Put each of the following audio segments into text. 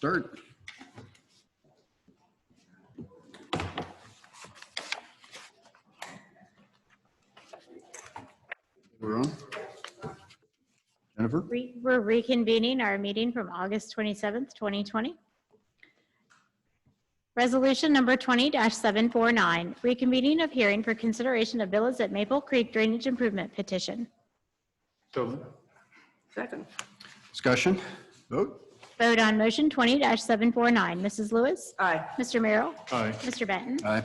start. We're on. Jennifer? We're reconvening our meeting from August 27th, 2020. Resolution number 20-749, reconvening of hearing for consideration of Villas at Maple Creek Drainage Improvement Petition. So. Second. Discussion? Vote? Vote on motion 20-749. Mrs. Lewis? Aye. Mr. Merrill? Aye. Mr. Benton? Aye.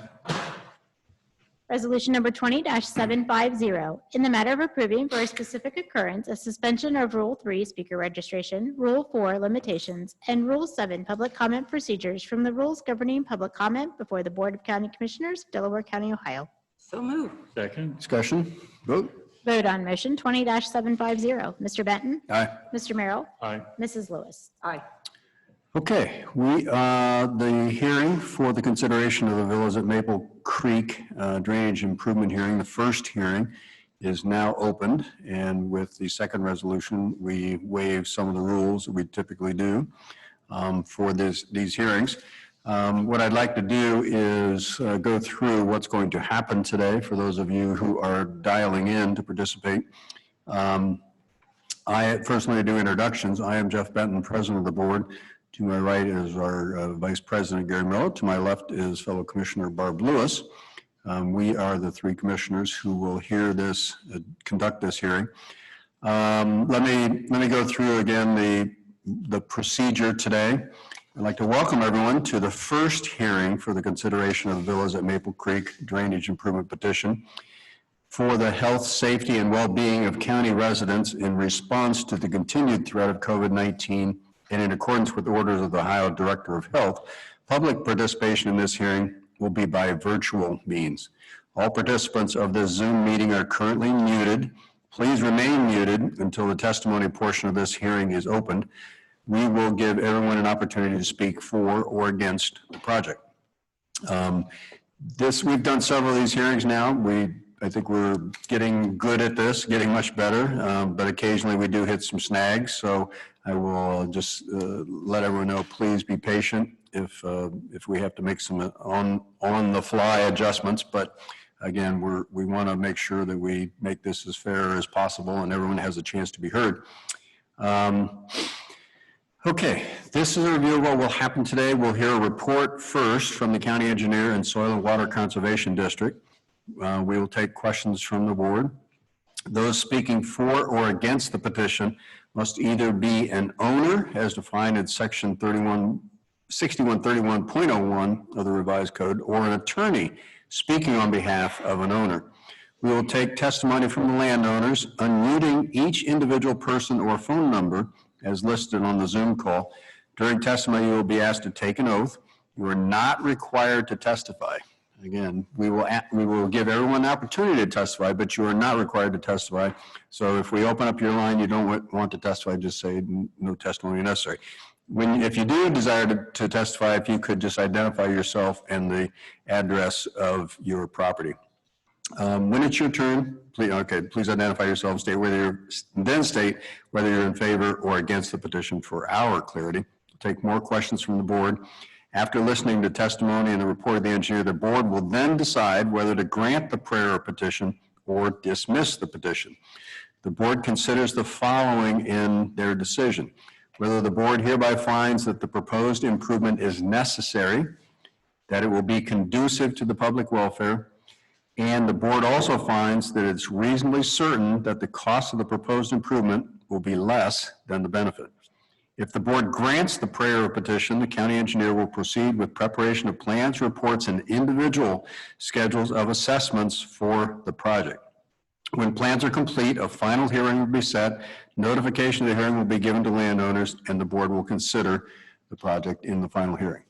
Resolution number 20-750, in the matter of approving for a specific occurrence a suspension of Rule 3, speaker registration, Rule 4, limitations, and Rule 7, public comment procedures from the rules governing public comment before the Board of County Commissioners, Delaware County, Ohio. So moved. Second. Discussion? Vote? Vote on motion 20-750. Mr. Benton? Aye. Mr. Merrill? Aye. Mrs. Lewis? Aye. Okay, the hearing for the consideration of the Villas at Maple Creek drainage improvement hearing, the first hearing, is now opened, and with the second resolution, we waive some of the rules that we typically do for these hearings. What I'd like to do is go through what's going to happen today for those of you who are dialing in to participate. I personally do introductions. I am Jeff Benton, President of the Board. To my right is our Vice President, Gary Miller. To my left is fellow Commissioner Barb Lewis. We are the three commissioners who will hear this, conduct this hearing. Let me go through again the procedure today. I'd like to welcome everyone to the first hearing for the consideration of the Villas at Maple Creek Drainage Improvement Petition for the health, safety, and well-being of county residents in response to the continued threat of COVID-19 and in accordance with orders of the Ohio Director of Health. Public participation in this hearing will be by virtual means. All participants of this Zoom meeting are currently muted. Please remain muted until the testimony portion of this hearing is opened. We will give everyone an opportunity to speak for or against the project. We've done several of these hearings now. I think we're getting good at this, getting much better, but occasionally we do hit some snags. So I will just let everyone know, please be patient if we have to make some on the fly adjustments. But again, we want to make sure that we make this as fair as possible and everyone has a chance to be heard. Okay, this is a review of what will happen today. We'll hear a report first from the County Engineer and Soil and Water Conservation District. We will take questions from the board. Those speaking for or against the petition must either be an owner, as defined in section 6131.01 of the revised code, or an attorney speaking on behalf of an owner. We will take testimony from the landowners, unmuting each individual person or phone number as listed on the Zoom call. During testimony, you will be asked to take an oath. You are not required to testify. Again, we will give everyone an opportunity to testify, but you are not required to testify. So if we open up your line, you don't want to testify, just say no testimony necessary. If you do desire to testify, if you could just identify yourself and the address of your property. When it's your turn, please identify yourself and state whether you're in favor or against the petition for our clarity. We'll take more questions from the board. After listening to testimony and the report of the engineer, the board will then decide whether to grant the prayer or petition or dismiss the petition. The board considers the following in their decision: whether the board hereby finds that the proposed improvement is necessary, that it will be conducive to the public welfare, and the board also finds that it's reasonably certain that the cost of the proposed improvement will be less than the benefit. If the board grants the prayer or petition, the county engineer will proceed with preparation of plans, reports, and individual schedules of assessments for the project. When plans are complete, a final hearing will be set, notification of the hearing will be given to landowners, and the board will consider the project in the final hearing.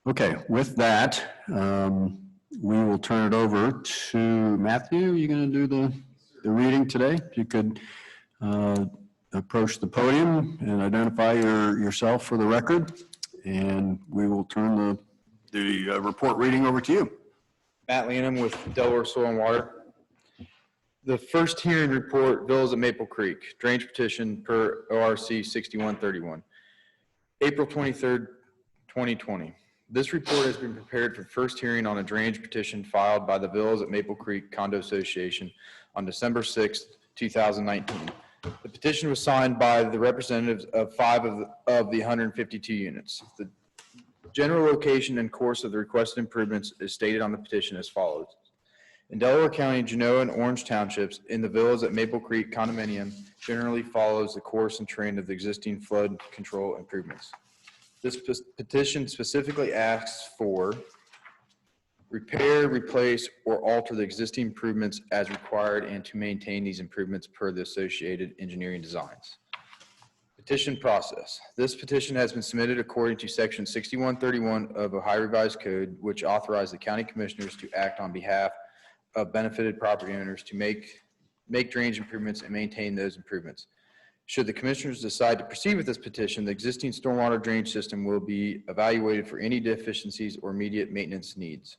Okay, with that, we will turn it over to Matthew. You're going to do the reading today? If you could approach the podium and identify yourself for the record, and we will turn the report reading over to you. Matt Lanham with Delaware Soil and Water. The first hearing report, Villas at Maple Creek, drainage petition per ORC 6131. April 23rd, 2020. This report has been prepared for first hearing on a drainage petition filed by the Villas at Maple Creek Condo Association on December 6th, 2019. The petition was signed by the representatives of 5 of the 152 units. The general location and course of the requested improvements is stated on the petition as follows. In Delaware County, Genoa and Orange Townships, in the Villas at Maple Creek condominium generally follows the course and trend of the existing flood control improvements. This petition specifically asks for repair, replace, or alter the existing improvements as required and to maintain these improvements per the associated engineering designs. Petition process. This petition has been submitted according to section 6131 of Ohio Revised Code, which authorizes the county commissioners to act on behalf of benefited property owners to make drainage improvements and maintain those improvements. Should the commissioners decide to proceed with this petition, the existing stormwater drainage system will be evaluated for any deficiencies or immediate maintenance needs.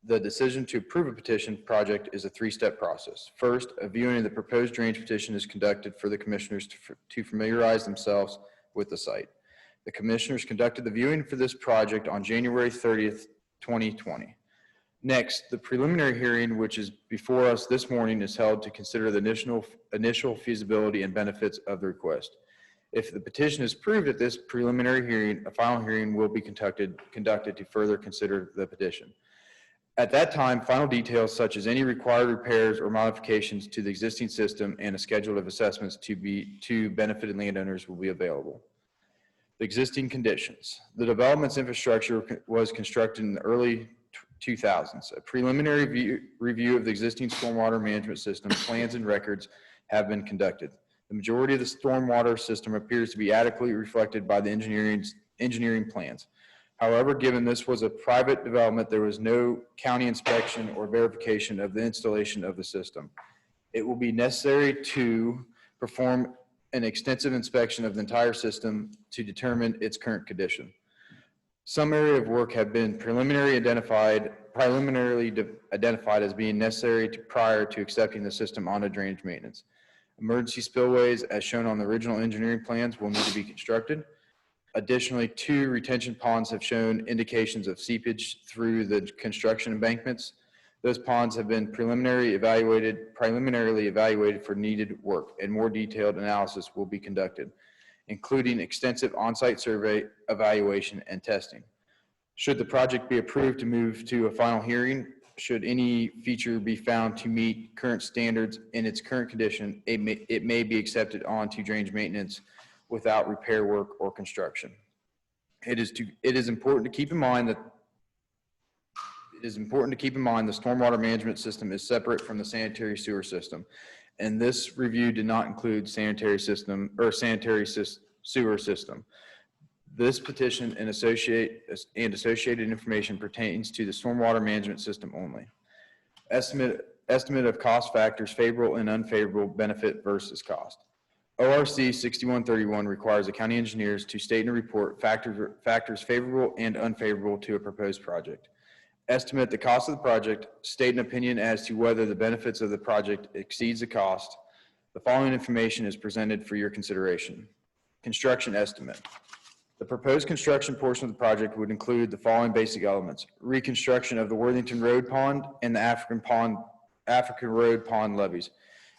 The decision to approve a petition project is a 3-step process. First, a viewing of the proposed drainage petition is conducted for the commissioners to familiarize themselves with the site. The commissioners conducted the viewing for this project on January 30th, 2020. Next, the preliminary hearing, which is before us this morning, is held to consider the initial feasibility and benefits of the request. If the petition is approved at this preliminary hearing, a final hearing will be conducted to further consider the petition. At that time, final details such as any required repairs or modifications to the existing system and a schedule of assessments to benefited landowners will be available. The existing conditions. The development's infrastructure was constructed in the early 2000s. A preliminary review of the existing stormwater management system plans and records have been conducted. The majority of the stormwater system appears to be adequately reflected by the engineering plans. However, given this was a private development, there was no county inspection or verification of the installation of the system. It will be necessary to perform an extensive inspection of the entire system to determine its current condition. Some area of work have been preliminarily identified as being necessary prior to accepting the system onto drainage maintenance. Emergency spillways, as shown on the original engineering plans, will need to be constructed. Additionally, 2 retention ponds have shown indications of seepage through the construction embankments. Those ponds have been preliminarily evaluated for needed work, and more detailed analysis will be conducted, including extensive on-site survey, evaluation, and testing. Should the project be approved to move to a final hearing, should any feature be found to meet current standards in its current condition, it may be accepted onto drainage maintenance without repair work or construction. It is important to keep in mind the stormwater management system is separate from the sanitary sewer system, and this review did not include sanitary sewer system. This petition and associated information pertains to the stormwater management system only. Estimate of cost factors, favorable and unfavorable benefit versus cost. ORC 6131 requires the county engineers to state in a report factors favorable and unfavorable to a proposed project. Estimate the cost of the project, state an opinion as to whether the benefits of the project exceeds the cost. The following information is presented for your consideration. Construction estimate. The proposed construction portion of the project would include the following basic elements: reconstruction of the Worthington Road Pond and the African Road Pond levees,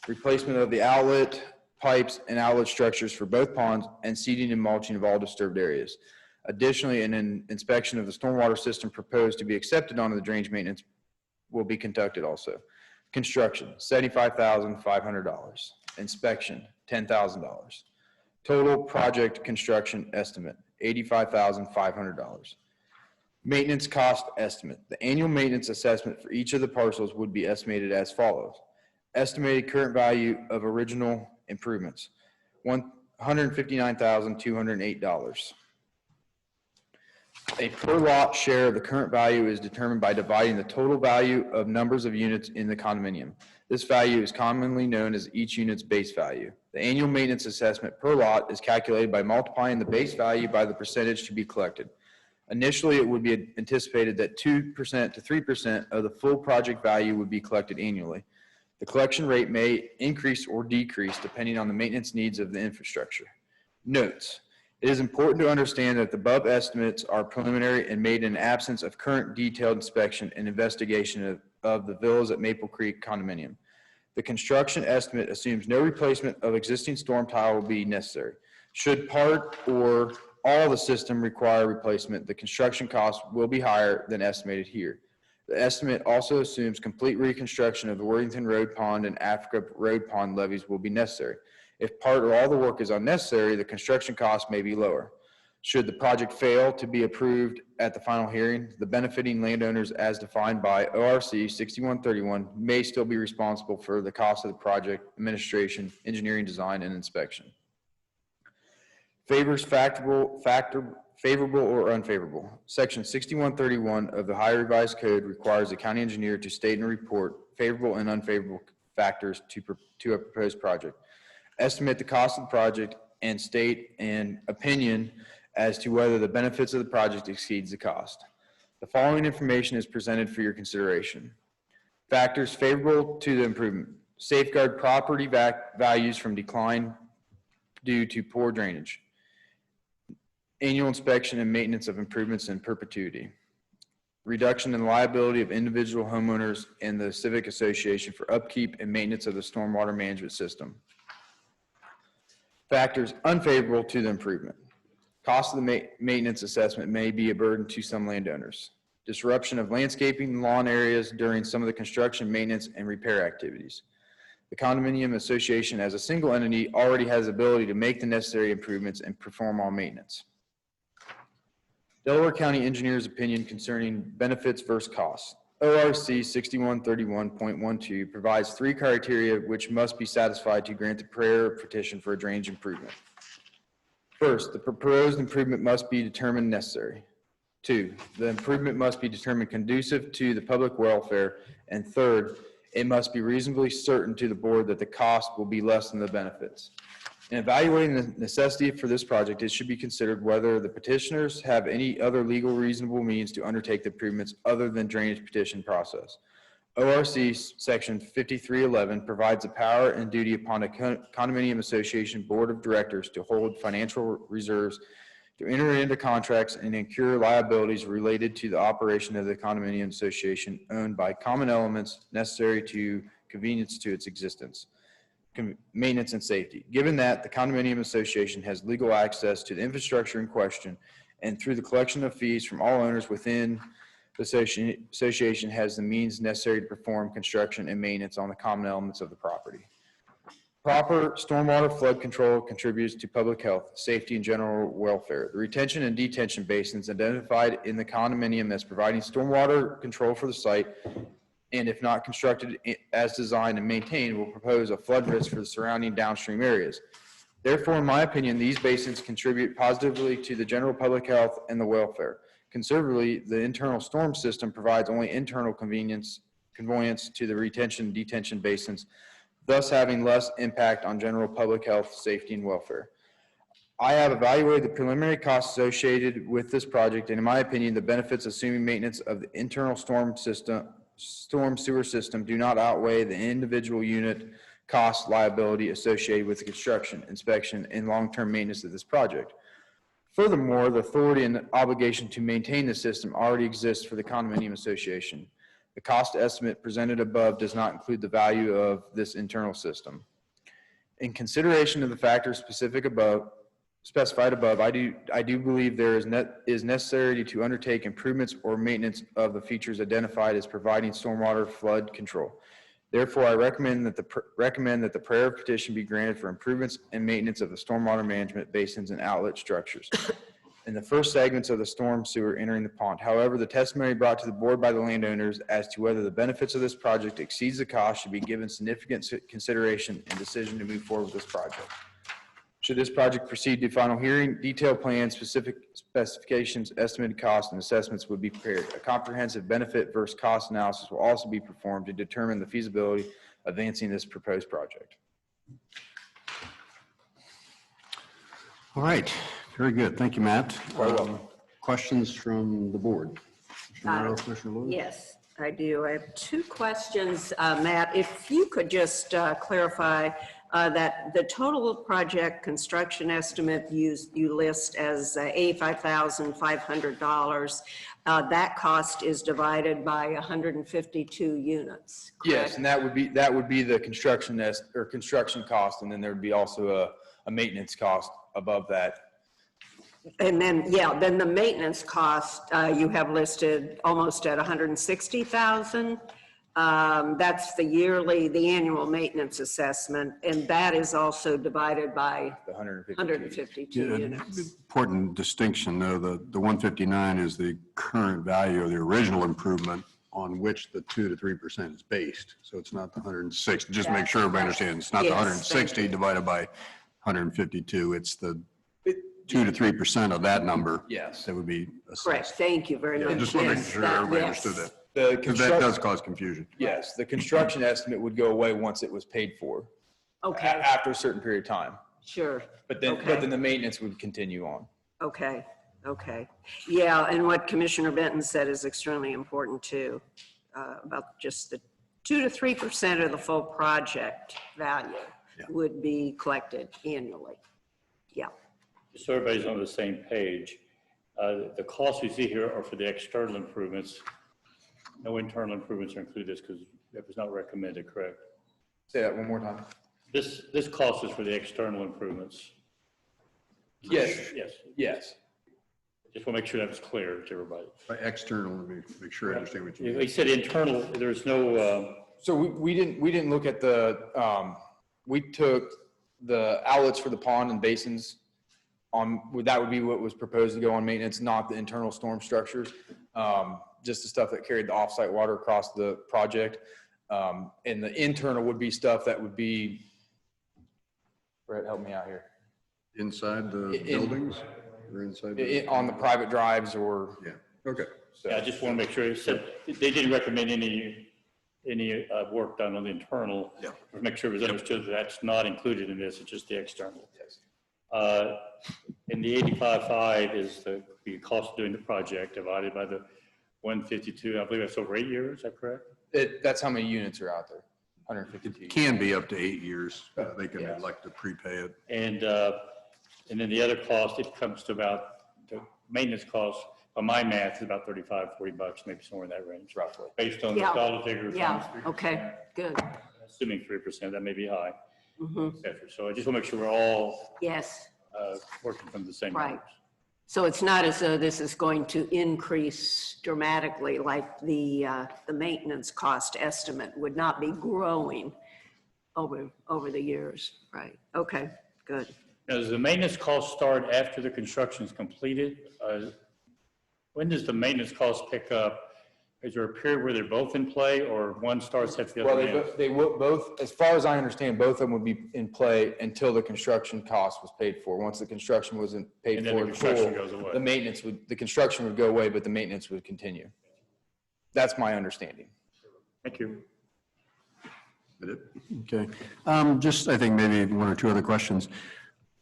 replacement of the outlet pipes and outlet structures for both ponds, and seeding and mulching of all disturbed areas. Additionally, an inspection of the stormwater system proposed to be accepted onto the drainage maintenance will be conducted also. Construction, $75,500. Inspection, $10,000. Total project construction estimate, $85,500. Maintenance cost estimate. The annual maintenance assessment for each of the parcels would be estimated as follows. Estimated current value of original improvements, $159,208. A per lot share of the current value is determined by dividing the total value of numbers of units in the condominium. This value is commonly known as each unit's base value. The annual maintenance assessment per lot is calculated by multiplying the base value by the percentage to be collected. Initially, it would be anticipated that 2% to 3% of the full project value would be collected annually. The collection rate may increase or decrease depending on the maintenance needs of the infrastructure. Notes: It is important to understand that the above estimates are preliminary and made in absence of current detailed inspection and investigation of the villas at Maple Creek condominium. The construction estimate assumes no replacement of existing storm tile will be necessary. Should part or all the system require replacement, the construction cost will be higher than estimated here. The estimate also assumes complete reconstruction of the Worthington Road Pond and Africa Road Pond levees will be necessary. If part or all the work is unnecessary, the construction cost may be lower. Should the project fail to be approved at the final hearing, the benefiting landowners as defined by ORC 6131 may still be responsible for the cost of the project, administration, engineering, design, and inspection. Favors favorable or unfavorable. Section 6131 of the Ohio Revised Code requires the county engineer to state and report favorable and unfavorable factors to a proposed project, estimate the cost of the project, and state an opinion as to whether the benefits of the project exceeds the cost. The following information is presented for your consideration. Factors favorable to the improvement: safeguard property values from decline due to poor drainage, annual inspection and maintenance of improvements in perpetuity, reduction in liability of individual homeowners and the Civic Association for upkeep and maintenance of the stormwater management system. Factors unfavorable to the improvement: cost of the maintenance assessment may be a burden to some landowners, disruption of landscaping and lawn areas during some of the construction, maintenance, and repair activities. The condominium association as a single entity already has the ability to make the necessary improvements and perform all maintenance. Delaware County Engineer's opinion concerning benefits versus costs. ORC 6131.12 provides 3 criteria which must be satisfied to grant the prayer petition for a drainage improvement. First, the proposed improvement must be determined necessary. 2, the improvement must be determined conducive to the public welfare. And third, it must be reasonably certain to the board that the cost will be less than the benefits. In evaluating the necessity for this project, it should be considered whether the petitioners have any other legal reasonable means to undertake the improvements other than drainage petition process. ORC section 5311 provides the power and duty upon a condominium association board of directors to hold financial reserves, to enter into contracts and incur liabilities related to the operation of the condominium association owned by common elements necessary to convenience to its existence, maintenance, and safety. Given that the condominium association has legal access to the infrastructure in question, and through the collection of fees from all owners within the association has the means necessary to perform construction and maintenance on the common elements of the property. Proper stormwater flood control contributes to public health, safety, and general welfare. The retention and detention basins identified in the condominium as providing stormwater control for the site, and if not constructed as designed and maintained, will propose a flood risk for the surrounding downstream areas. Therefore, in my opinion, these basins contribute positively to the general public health and the welfare. Conservatively, the internal storm system provides only internal conveyance to the retention and detention basins, thus having less impact on general public health, safety, and welfare. I have evaluated the preliminary costs associated with this project, and in my opinion, the benefits assuming maintenance of the internal storm sewer system do not outweigh the individual unit cost liability associated with the construction, inspection, and long-term maintenance of this project. Furthermore, the authority and obligation to maintain the system already exists for the condominium association. The cost estimate presented above does not include the value of this internal system. In consideration of the factors specified above, I do believe there is necessary to undertake improvements or maintenance of the features identified as providing stormwater flood control. Therefore, I recommend that the prayer of petition be granted for improvements and maintenance of the stormwater management basins and outlet structures in the first segments of the storm sewer entering the pond. However, the testimony brought to the board by the landowners as to whether the benefits of this project exceeds the cost should be given significant consideration in decision to move forward with this project. Should this project proceed to final hearing, detailed plans, specific specifications, estimated costs, and assessments would be prepared. A comprehensive benefit versus cost analysis will also be performed to determine the feasibility of advancing this proposed project. All right, very good. Thank you, Matt. Very welcome. Questions from the board? Commissioner Lewis? Yes, I do. I have 2 questions, Matt. If you could just clarify that the total project construction estimate you list as $85,500. That cost is divided by 152 units, correct? Yes, and that would be the construction construction cost, and then there would be also a maintenance cost above that. And then, yeah, then the maintenance cost, you have listed almost at 160,000. That's the annual maintenance assessment, and that is also divided by The 152 Yeah, units. important distinction, though, the 159 is the current value of the original improvement on which the 2 to 3% is based. So it's not the 160, just make sure everybody understands, it's not the Yes, 160 divided by 152, it's the 2 to 3% of that number. Yes. That would be Correct, assessed. thank you very much. Just want to make Yes, sure that- everybody yes. understood that. The Because that does cause confusion. Yes, the construction estimate would go away once it was paid for, Okay, after a certain period of time. sure. But then Okay. the maintenance would continue on. Okay, okay. Yeah, and what Commissioner Benton said is extremely important too, about just the 2 to 3% of the full project value would be collected annually. Yeah, Just so everybody's on the same page, the costs we see here are for the external improvements. No internal improvements are included this because that was not recommended, correct? Say that one more time. This cost is for the external improvements. Yes, Yes. yes. Just want to make sure that was clear to everybody. By external, let me make sure I understand what you mean. He said internal, there's no, So we didn't look at we took the outlets for the pond and basins that would be what was proposed to go on maintenance, not the internal storm structures. Just the stuff that carried the offsite water across the project. And the internal would be stuff that would be, Brett, help me out here. Inside the In- buildings or inside? the- On the private drives or, Yeah, okay. so. I just want to make sure, it said, they didn't recommend any work done on the internal. Yeah. To make sure it was understood that that's not included in this, it's just the external. Yes. And the 85.5 is the cost of doing the project divided by the 152. I believe that's over 8 years, is that correct? That's how many units are out there, 152. Can be up to 8 years. They can Yeah. elect to prepay it. And then the other cost, it comes to about, the maintenance cost, by my math, is about $35-40, maybe somewhere in that range. Roughly. Based on the Yeah. dollar figures. yeah, okay, good. Assuming 3%, that may be high, Mhm. et cetera. So I just want to make sure we're all Yes, working from the same Right. numbers. so it's not as though this is going to increase dramatically like the maintenance cost estimate would not be growing over the years, right? Okay, good. Now, does the maintenance cost start after the construction is completed? When does the maintenance cost pick up? Is there a period where they're both in play or one starts after the Well, other ends? they will both, as far as I understand, both of them would be in play until the construction cost was paid for. Once the construction wasn't paid And for then the in construction full, goes away. the construction would go away, but the maintenance would continue. That's my understanding. Thank you. Okay. Just, I think maybe one or two other questions.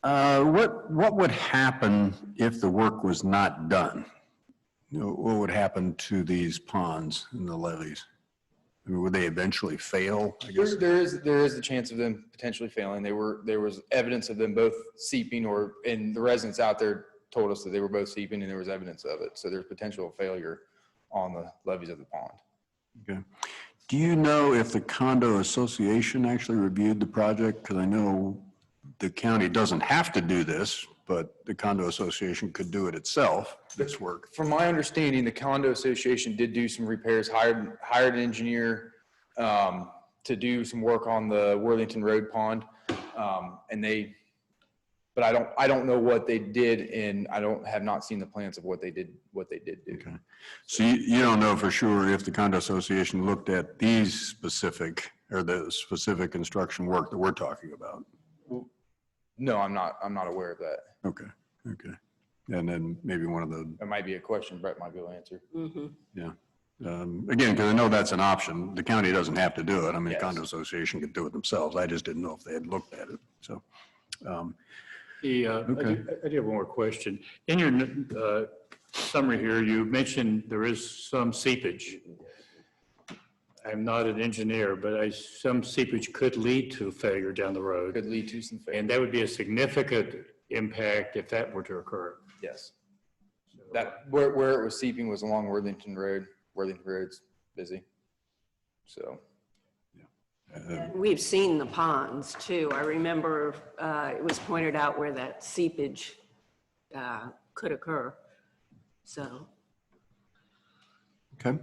What would happen if the work was not done? You know, what would happen to these ponds and the levees? I mean, would they eventually fail? I guess. There is the chance of them potentially failing. There was evidence of them both seeping, and the residents out there told us that they were both seeping and there was evidence of it. So there's potential failure on the levees of the pond. Okay. Do you know if the condo association actually reviewed the project? Because I know the county doesn't have to do this, but the condo association could do it itself, this work. From my understanding, the condo association did do some repairs, hired an engineer to do some work on the Worthington Road pond. But I don't know what they did, and have not seen the plans of what they did do. Okay. So you don't know for sure if the condo association looked at these specific, or the specific construction work that we're talking about? No, I'm not aware of that. Okay, okay. And then maybe one of the, That might be a question Brett might be able to answer. yeah. Again, because I know that's an option. The county doesn't have to do it. I mean, the Yes. condo association could do it themselves. I just didn't know if they had looked at it, so. Okay. I do have one more question. In your summary here, you mentioned there is some seepage. I'm not an engineer, but some seepage could lead to failure down the road. Could lead to some failure. And that would be a significant impact if that were to occur. Yes. That, where it was seeping was along Worthington Road. Worthington Road's busy. So, We've seen the ponds too. I remember it was pointed out where that seepage could occur. So, Okay.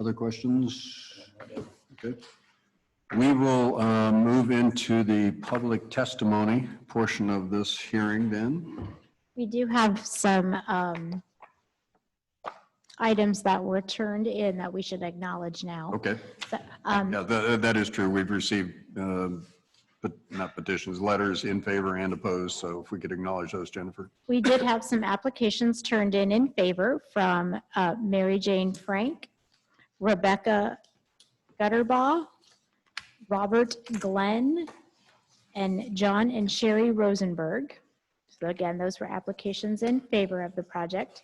Other questions? Okay. We will move into the public testimony portion of this hearing then. We do have some items that were turned in that we should acknowledge now. Okay. So, Yeah, that is true. We've received, but not petitions, letters in favor and opposed. So if we could acknowledge those, Jennifer. We did have some applications turned in favor from Mary Jane Frank, Rebecca Gutterbaugh, Robert Glenn, and John and Sherry Rosenberg. So again, those were applications in favor of the project.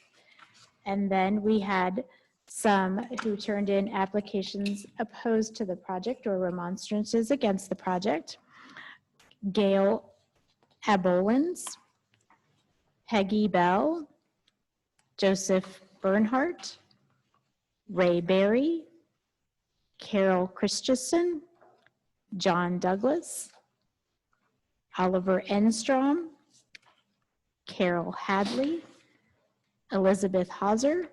And then we had some who turned in applications opposed to the project or remonstrances against the project. Gail Abolins, Peggy Bell, Joseph Bernhardt, Ray Berry, Carol Christensen, John Douglas, Oliver Enstrom, Carol Hadley, Elizabeth Hauser,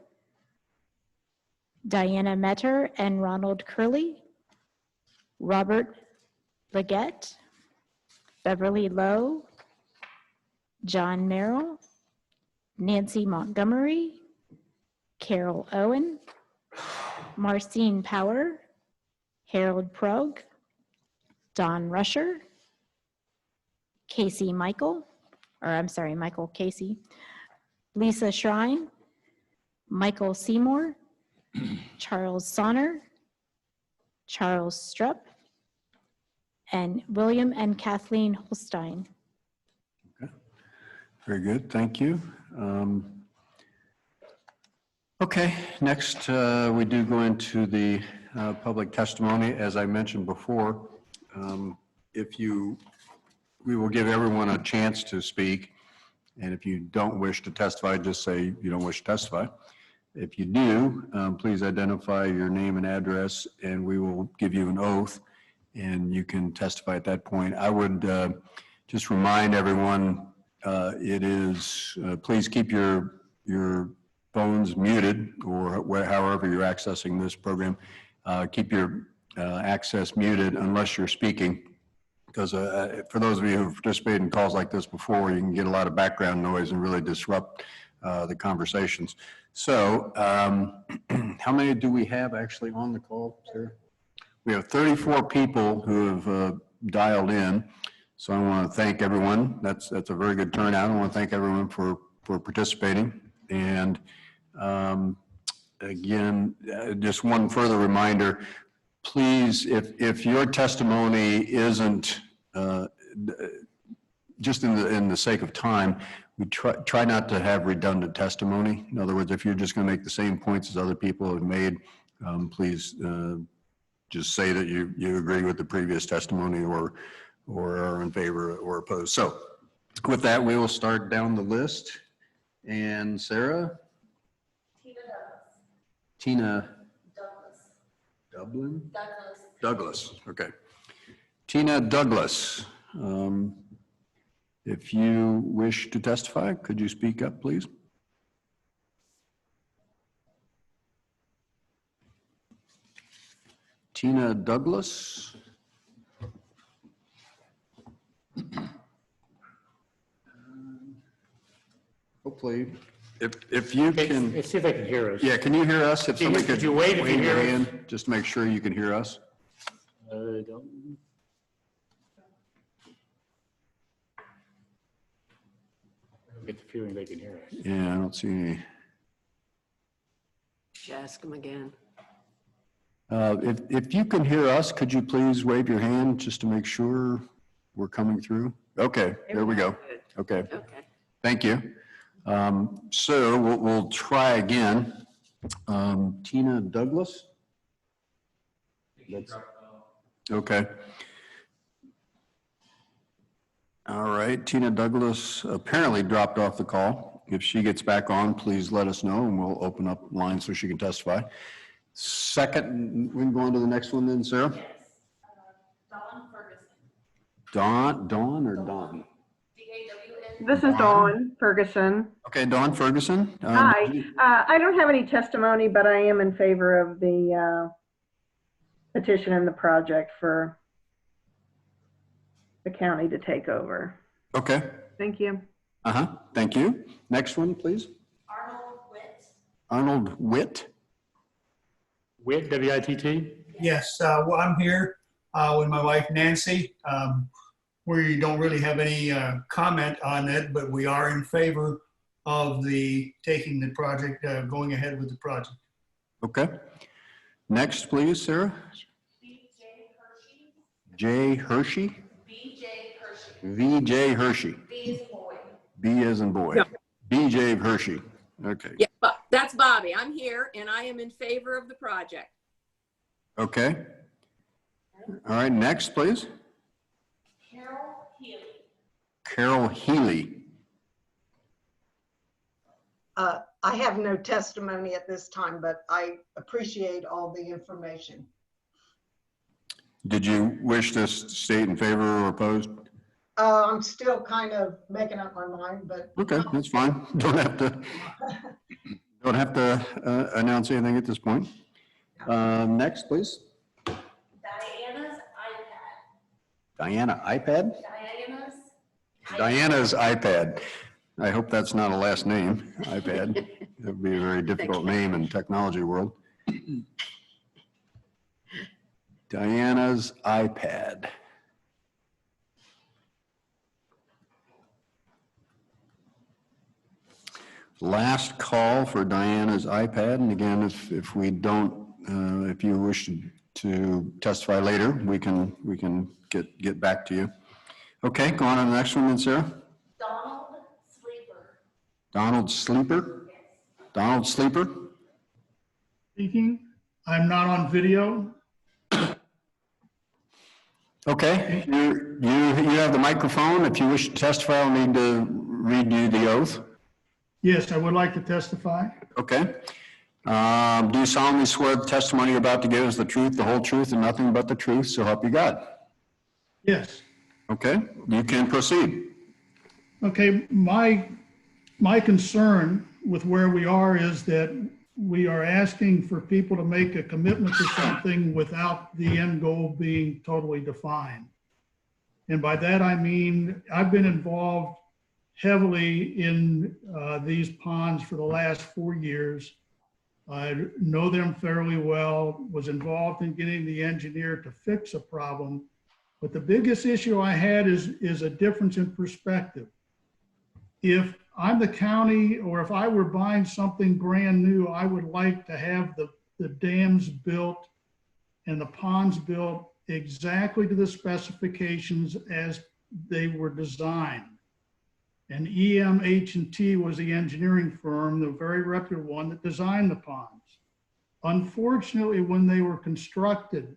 Diana Metter and Ronald Curley, Robert Leggett, Beverly Lowe, John Merrill, Nancy Montgomery, Carol Owen, Marcine Power, Harold Prog, Don Rusher, Michael Casey, Lisa Shrine, Michael Seymour, Charles Sonner, Charles Strupp, and William and Kathleen Holstein. Very good. Thank you. Okay, next we do go into the public testimony. As I mentioned before, we will give everyone a chance to speak. And if you don't wish to testify, just say you don't wish to testify. If you do, please identify your name and address, and we will give you an oath, and you can testify at that point. I would just remind everyone, please keep your phones muted, or however you're accessing this program. Keep your access muted unless you're speaking. Because for those of you who've participated in calls like this before, you can get a lot of background noise and really disrupt the conversations. So how many do we have actually on the call, Sarah? We have 34 people who have dialed in. So I want to thank everyone. That's a very good turnout. I want to thank everyone for participating. And again, just one further reminder, please, if your testimony isn't, just in the sake of time, we try not to have redundant testimony. In other words, if you're just going to make the same points as other people have made, please just say that you agree with the previous testimony or are in favor or opposed. So with that, we will start down the list. And Sarah? Tina Dublin? Douglas, okay. Tina Douglas, if you wish to testify, could you speak up, please? Tina Douglas? Hopefully, if you can. Let's see if they can hear us. Yeah, can you hear us? If somebody Could you wave if you your hear us? hand, just to make sure you can hear us. Don't. I get the feeling they can hear us. Yeah, I don't see any. should ask them again. If you can hear us, could you please wave your hand just to make sure we're coming through? Okay, there we go. Good. Okay, Okay. thank you. So we'll try again. Tina Douglas? Okay. All right, Tina Douglas apparently dropped off the call. If she gets back on, please let us know and we'll open up lines so she can testify. Second, we can go on to the next one then, Sarah? Yes, Dawn Ferguson. Dawn or Dawn? D-A-W-N. This is Dawn Ferguson. Okay, Dawn Ferguson. Hi. I don't have any testimony, but I am in favor of the petition and the project for the county to take over. Okay, Thank you. thank you. Next one, please. Arnold Witt. Arnold Witt. WIT, W-I-T-T? Yes, well, I'm here with my wife Nancy. We don't really have any comment on it, but we are in favor of taking the project, going ahead with the project. Okay. Next, please, Sarah. B.J. Hershey. J. Hershey. B.J. Hershey. V.J. Hershey. B is boy. B as in boy. Yeah. B.J. Hershey. Okay. Yeah, but that's Bobby. I'm here and I am in favor of the project. Okay. All right, next, please. Carol Healy. Carol Healy. I have no testimony at this time, but I appreciate all the information. Did you wish to state in favor or opposed? I'm still kind of making up my mind, but Okay, that's fine. Don't have to announce anything at this point. Next, please. Diana's iPad. Diana iPad? Diana's. Diana's iPad. I hope that's not a last name, iPad. That would be a very difficult name in technology world. Diana's iPad. Last call for Diana's iPad. And again, if we don't, if you wish to testify later, we can get back to you. Okay, go on to the next one then, Sarah. Donald Sleeper. Donald Sleeper? Donald Sleeper? Speaking, I'm not on video. Okay, you have the microphone. If you wish to testify, I'll need to read you the oath. Yes, I would like to testify. Okay. Do you solemnly swear the testimony you're about to give is the truth, the whole truth, and nothing but the truth, so help you God? Yes. Okay, you can proceed. Okay, my concern with where we are is that we are asking for people to make a commitment to something without the end goal being totally defined. And by that, I mean, I've been involved heavily in these ponds for the last 4 years. I know them fairly well, was involved in getting the engineer to fix a problem. But the biggest issue I had is a difference in perspective. If I'm the county, or if I were buying something brand new, I would like to have the dams built and the ponds built exactly to the specifications as they were designed. And EMH&T was the engineering firm, the very reputable one that designed the ponds. Unfortunately, when they were constructed,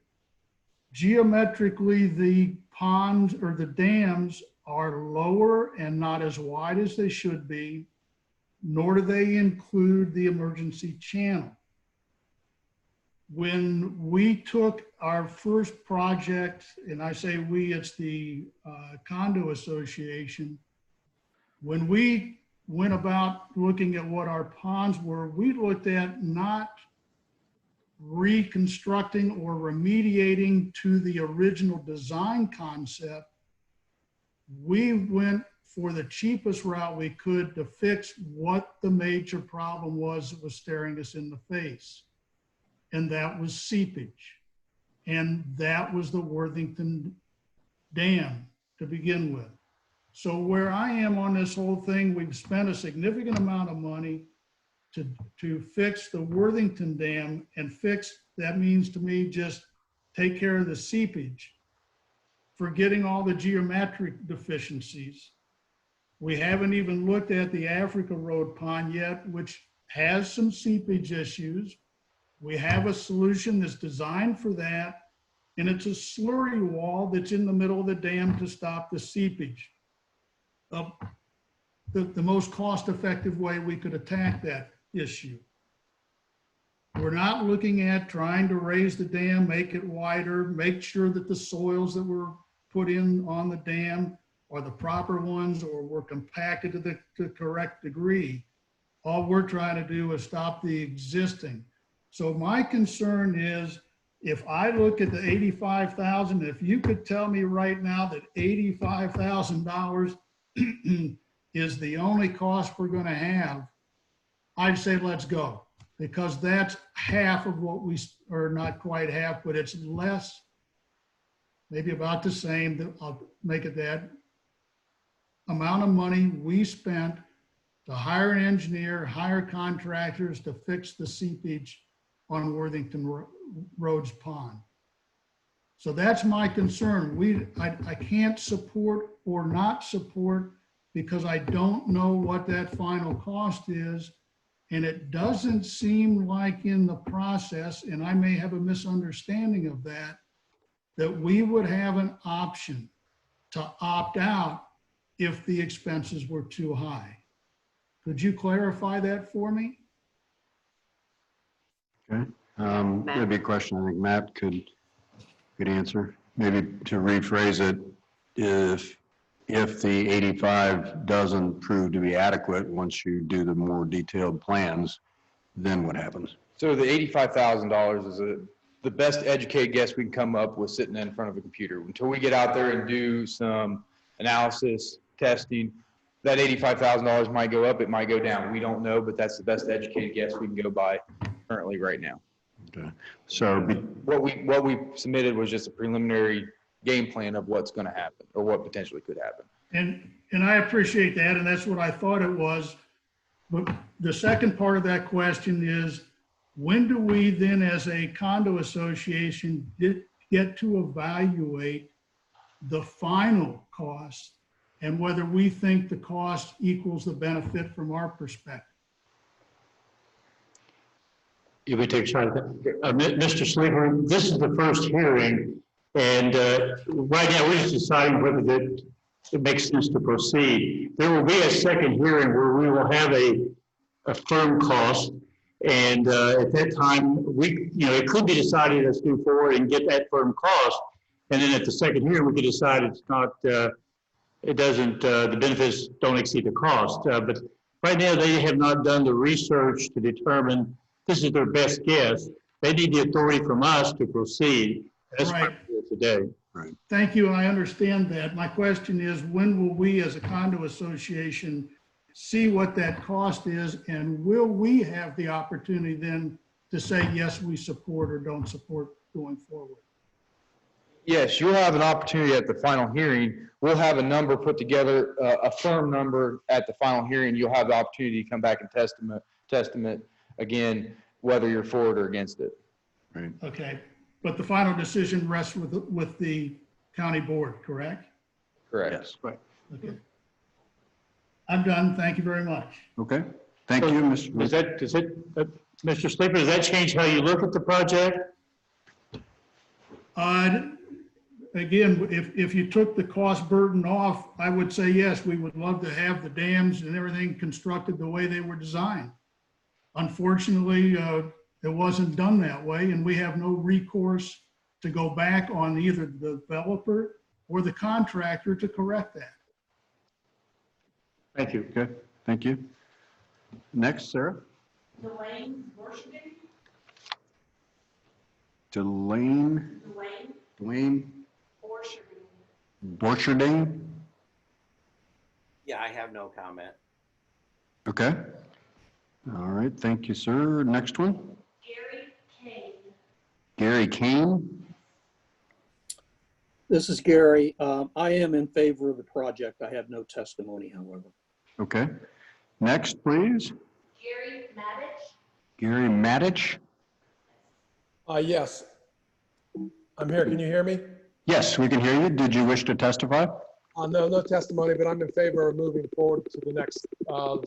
geometrically, the ponds or the dams are lower and not as wide as they should be, nor do they include the emergency channel. When we took our first project, and I say we, it's the condo association, when we went about looking at what our ponds were, we looked at not reconstructing or remediating to the original design concept. We went for the cheapest route we could to fix what the major problem was that was staring us in the face. And that was seepage. And that was the Worthington Dam to begin with. So where I am on this whole thing, we've spent a significant amount of money to fix the Worthington Dam, and fix, that means to me just take care of the seepage, forgetting all the geometric deficiencies. We haven't even looked at the Africa Road pond yet, which has some seepage issues. We have a solution that's designed for that, and it's a slurry wall that's in the middle of the dam to stop the seepage. The most cost-effective way we could attack that issue. We're not looking at trying to raise the dam, make it wider, make sure that the soils that were put in on the dam are the proper ones or were compacted to the correct degree. All we're trying to do is stop the existing. So my concern is, if I look at the $85,000, if you could tell me right now that $85,000 is the only cost we're going to have, I'd say let's go, because that's half of what we, or not quite half, but it's less, maybe about the same, I'll make it that amount of money we spent to hire an engineer, hire contractors to fix the seepage on Worthington Roads Pond. So that's my concern. I can't support or not support because I don't know what that final cost is. And it doesn't seem like in the process, and I may have a misunderstanding of that, that we would have an option to opt out if the expenses were too high. Could you clarify that for me? Okay. That'd be a question I think Matt could answer. Maybe to rephrase it, if the 85 doesn't prove to be adequate once you do the more detailed plans, then what happens? So the $85,000 is the best educated guess we can come up with sitting in front of a computer. Until we get out there and do some analysis, testing, that $85,000 might go up, it might go down. We don't know, but that's the best educated guess we can go by currently right now. Okay. So What we submitted was just a preliminary game plan of what's going to happen or what potentially could happen. And I appreciate that, and that's what I thought it was. But the second part of that question is, when do we then, as a condo association, get to evaluate the final cost and whether we think the cost equals the benefit from our perspective? If we take a shot at that. Mr. Sleeper, this is the first hearing, and right now we're just deciding whether it makes sense to proceed. There will be a second hearing where we will have a firm cost, and at that time, it could be decided, let's move forward and get that firm cost, and then at the second hearing, we could decide it's not, it doesn't, the benefits don't exceed the cost. But right now, they have not done the research to determine this is their best guess. They need the authority from us to proceed. That's why we're here today. right. Thank you, and I understand that. My question is, when will we as a condo association see what that cost is, and will we have the opportunity then to say, yes, we support or don't support going forward? Yes, you'll have an opportunity at the final hearing. We'll have a number put together, a firm number at the final hearing. You'll have the opportunity to come back and testament again, whether you're for it or against it. Right. Okay, but the final decision rests with the county board, correct? Correct. Yes. Right. Okay. I'm done. Thank you very much. Okay. Thank you, Mr. Mr. Sleeper, does that change how you look at the project? Again, if you took the cost burden off, I would say, yes, we would love to have the dams and everything constructed the way they were designed. Unfortunately, it wasn't done that way, and we have no recourse to go back on either the developer or the contractor to correct that. Thank you. Okay, thank you. Next, Sarah. Dwayne Borshman. Dwayne Borshman. Borcherding. Yeah, I have no comment. Okay. All right, thank you, sir. Next one. Gary Kane. Gary Kane. This is Gary. I am in favor of the project. I have no testimony, however. Okay. Next, please. Gary Maddich. Gary Maddich. Yes. I'm here. Can you hear me? Yes, we can hear you. Did you wish to testify? No testimony, but I'm in favor of moving forward to the next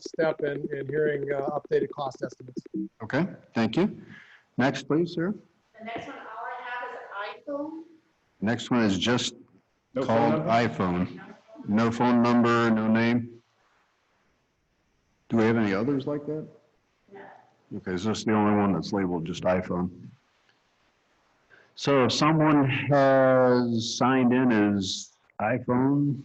step and hearing updated cost estimates. Okay, thank you. Next, please, sir. The next one, all I have is an iPhone. Next one is just No phone called number? iPhone. No phone number, no name. Do we have any others like that? No. Okay, is this the only one that's labeled just iPhone? So if someone has signed in as iPhone,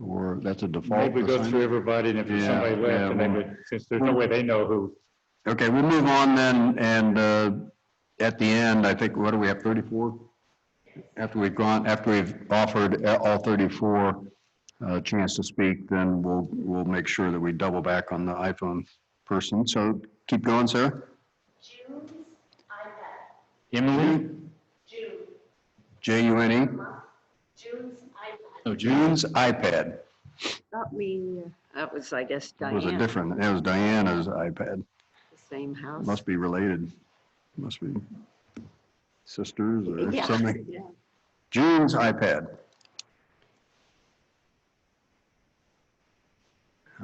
or that's a default? Maybe go assignment? through everybody, and if there's somebody Yeah, left, and they well- would, since there's no way they know who. Okay, we'll move on then, and at the end, I think, what do we have, 34? After we've offered all 34 a chance to speak, then we'll make sure that we double back on the iPhone person. So keep going, Sarah. June's iPad. Emily? June. J-U-N-E? June's iPad. Oh, June's iPad. That was, I guess, It was Diane, that was Diana's iPad. the same house. Must be related. Must be sisters or Yeah, something. yeah. June's iPad.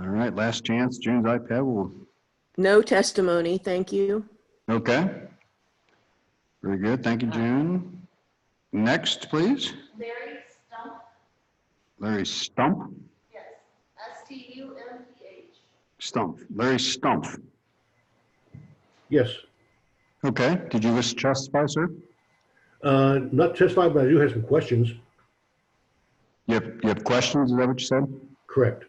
All right, last chance, June's iPad will, No testimony, thank you. okay. Very good, thank you, June. Next, please. Larry Stump. Larry Stump? Yes. S-T-U-M-P-H. Stump, Larry Stump. Yes, Okay, did you wish to testify, sir? not testify, but I do have some questions. You have questions, is that what you said? Correct.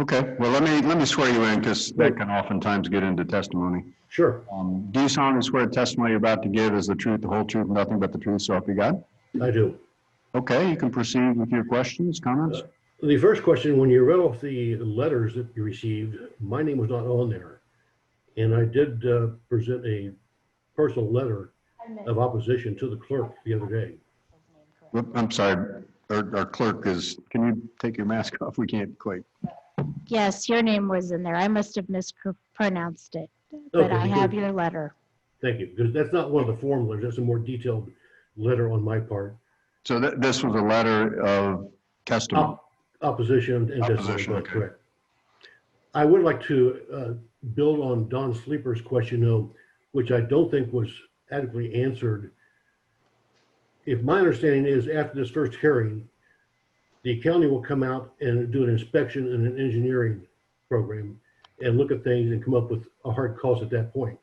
Okay, well, let me swear you in, because that can oftentimes get into testimony. Sure, Do you solemnly swear the testimony you're about to give is the truth, the whole truth, and nothing but the truth, so help you God? I do. Okay, you can proceed with your questions, comments. The first question, when you read off the letters that you received, my name was not on there. And I did present a personal letter of opposition to the clerk the other day. Whoop, I'm sorry, our clerk is, can you take your mask off? We can't quite. Yes, your name was in there. I must have mispronounced it, but Okay, I have good. your letter. Thank you, because that's not one of the form letters, that's a more detailed letter on my part. So this was a letter of testimony. Opposition and testimony, Opposition, that's okay. correct. I would like to build on Don Sleeper's question, though, which I don't think was adequately answered. If my understanding is after this first hearing, the county will come out and do an inspection and an engineering program and look at things and come up with a hard cost at that point.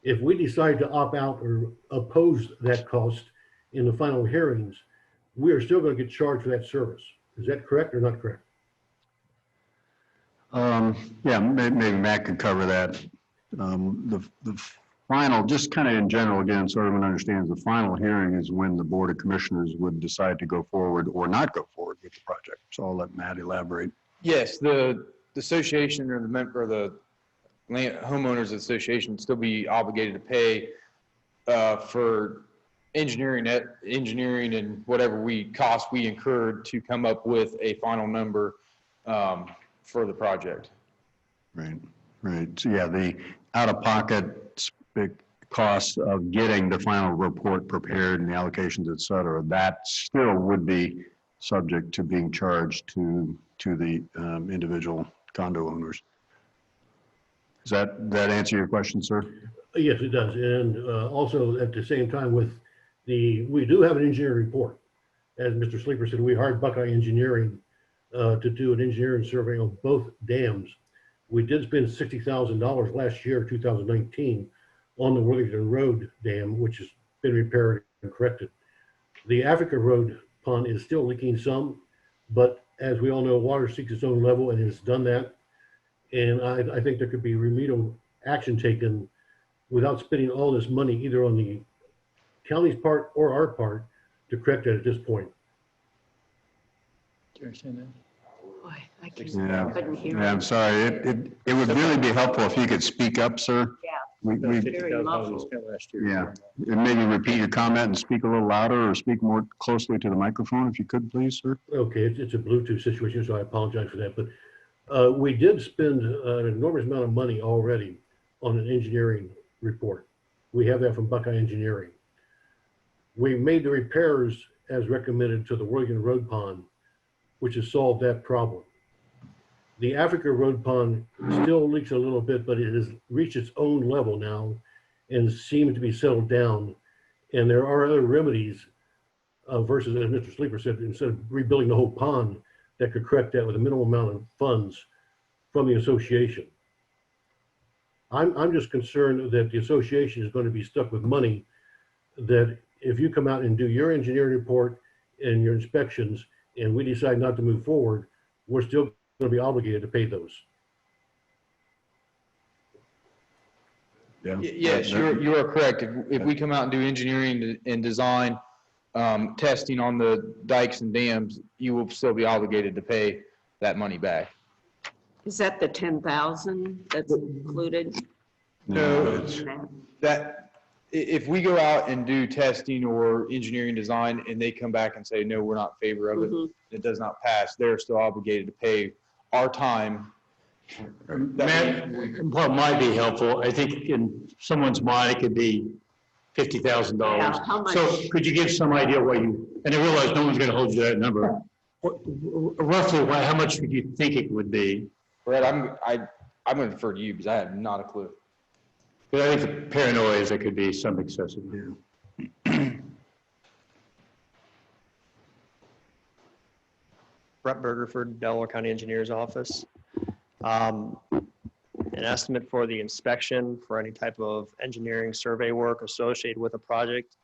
If we decide to opt out or oppose that cost in the final hearings, we are still going to get charged for that service. Is that correct or not correct? Yeah, maybe Matt could cover that. The final, just kind of in general, again, so everyone understands, the final hearing is when the Board of Commissioners would decide to go forward or not go forward with the project. So I'll let Matt elaborate. Yes, the association or the member, or the homeowners association would still be obligated to pay for engineering and whatever cost we incurred to come up with a final number for the project. Right, right. So yeah, the out-of-pocket costs of getting the final report prepared and the allocations, et cetera, that still would be subject to being charged to the individual condo owners. Does that answer your question, sir? Yes, it does. And also at the same time we do have an engineering report. As Mr. Sleeper said, we hired Buckeye Engineering to do an engineering survey on both dams. We did spend $60,000 last year, 2019, on the Worthington Road Dam, which has been repaired and corrected. The Africa Road pond is still leaking some, but as we all know, water seeks its own level and has done that. And I think there could be remedial action taken without spending all this money either on the county's part or our part to correct it at this point. Do you understand that? Boy, I Yeah, couldn't hear. yeah, I'm sorry. It would really be helpful if you could speak up, sir. Yeah. We, Very muffled. yeah, and maybe repeat your comment and speak a little louder or speak more closely to the microphone if you could, please, sir. Okay, it's a Bluetooth situation, so I apologize for that. But we did spend an enormous amount of money already on an engineering report. We have that from Buckeye Engineering. We made the repairs as recommended to the Worthington Road Pond, which has solved that problem. The Africa Road Pond still leaks a little bit, but it has reached its own level now and seems to be settled down. And there are other remedies versus, as Mr. Sleeper said, instead of rebuilding the whole pond, that could correct that with a minimal amount of funds from the association. I'm just concerned that the association is going to be stuck with money that if you come out and do your engineering report and your inspections and we decide not to move forward, we're still going to be obligated to pay those. Yes, you are correct. If we come out and do engineering and design testing on the dikes and dams, you will still be obligated to pay that money back. Is that the 10,000 that's included? No, in that? that, if we go out and do testing or engineering design and they come back and say, no, we're not in favor of it, it does not pass, they're still obligated to pay our time. Matt, what might be helpful, I think in someone's mind, it could be $50,000. Yeah, how much? So could you give some idea what you, and I realize no one's going to hold you to that number. Roughly, how much would you think it would be? Brett, I'm going to defer to you because I have not a clue. But I think the paranoia is it could be some excessive. Brett Bergerford, Delaware County Engineer's Office. An estimate for the inspection for any type of engineering survey work associated with a project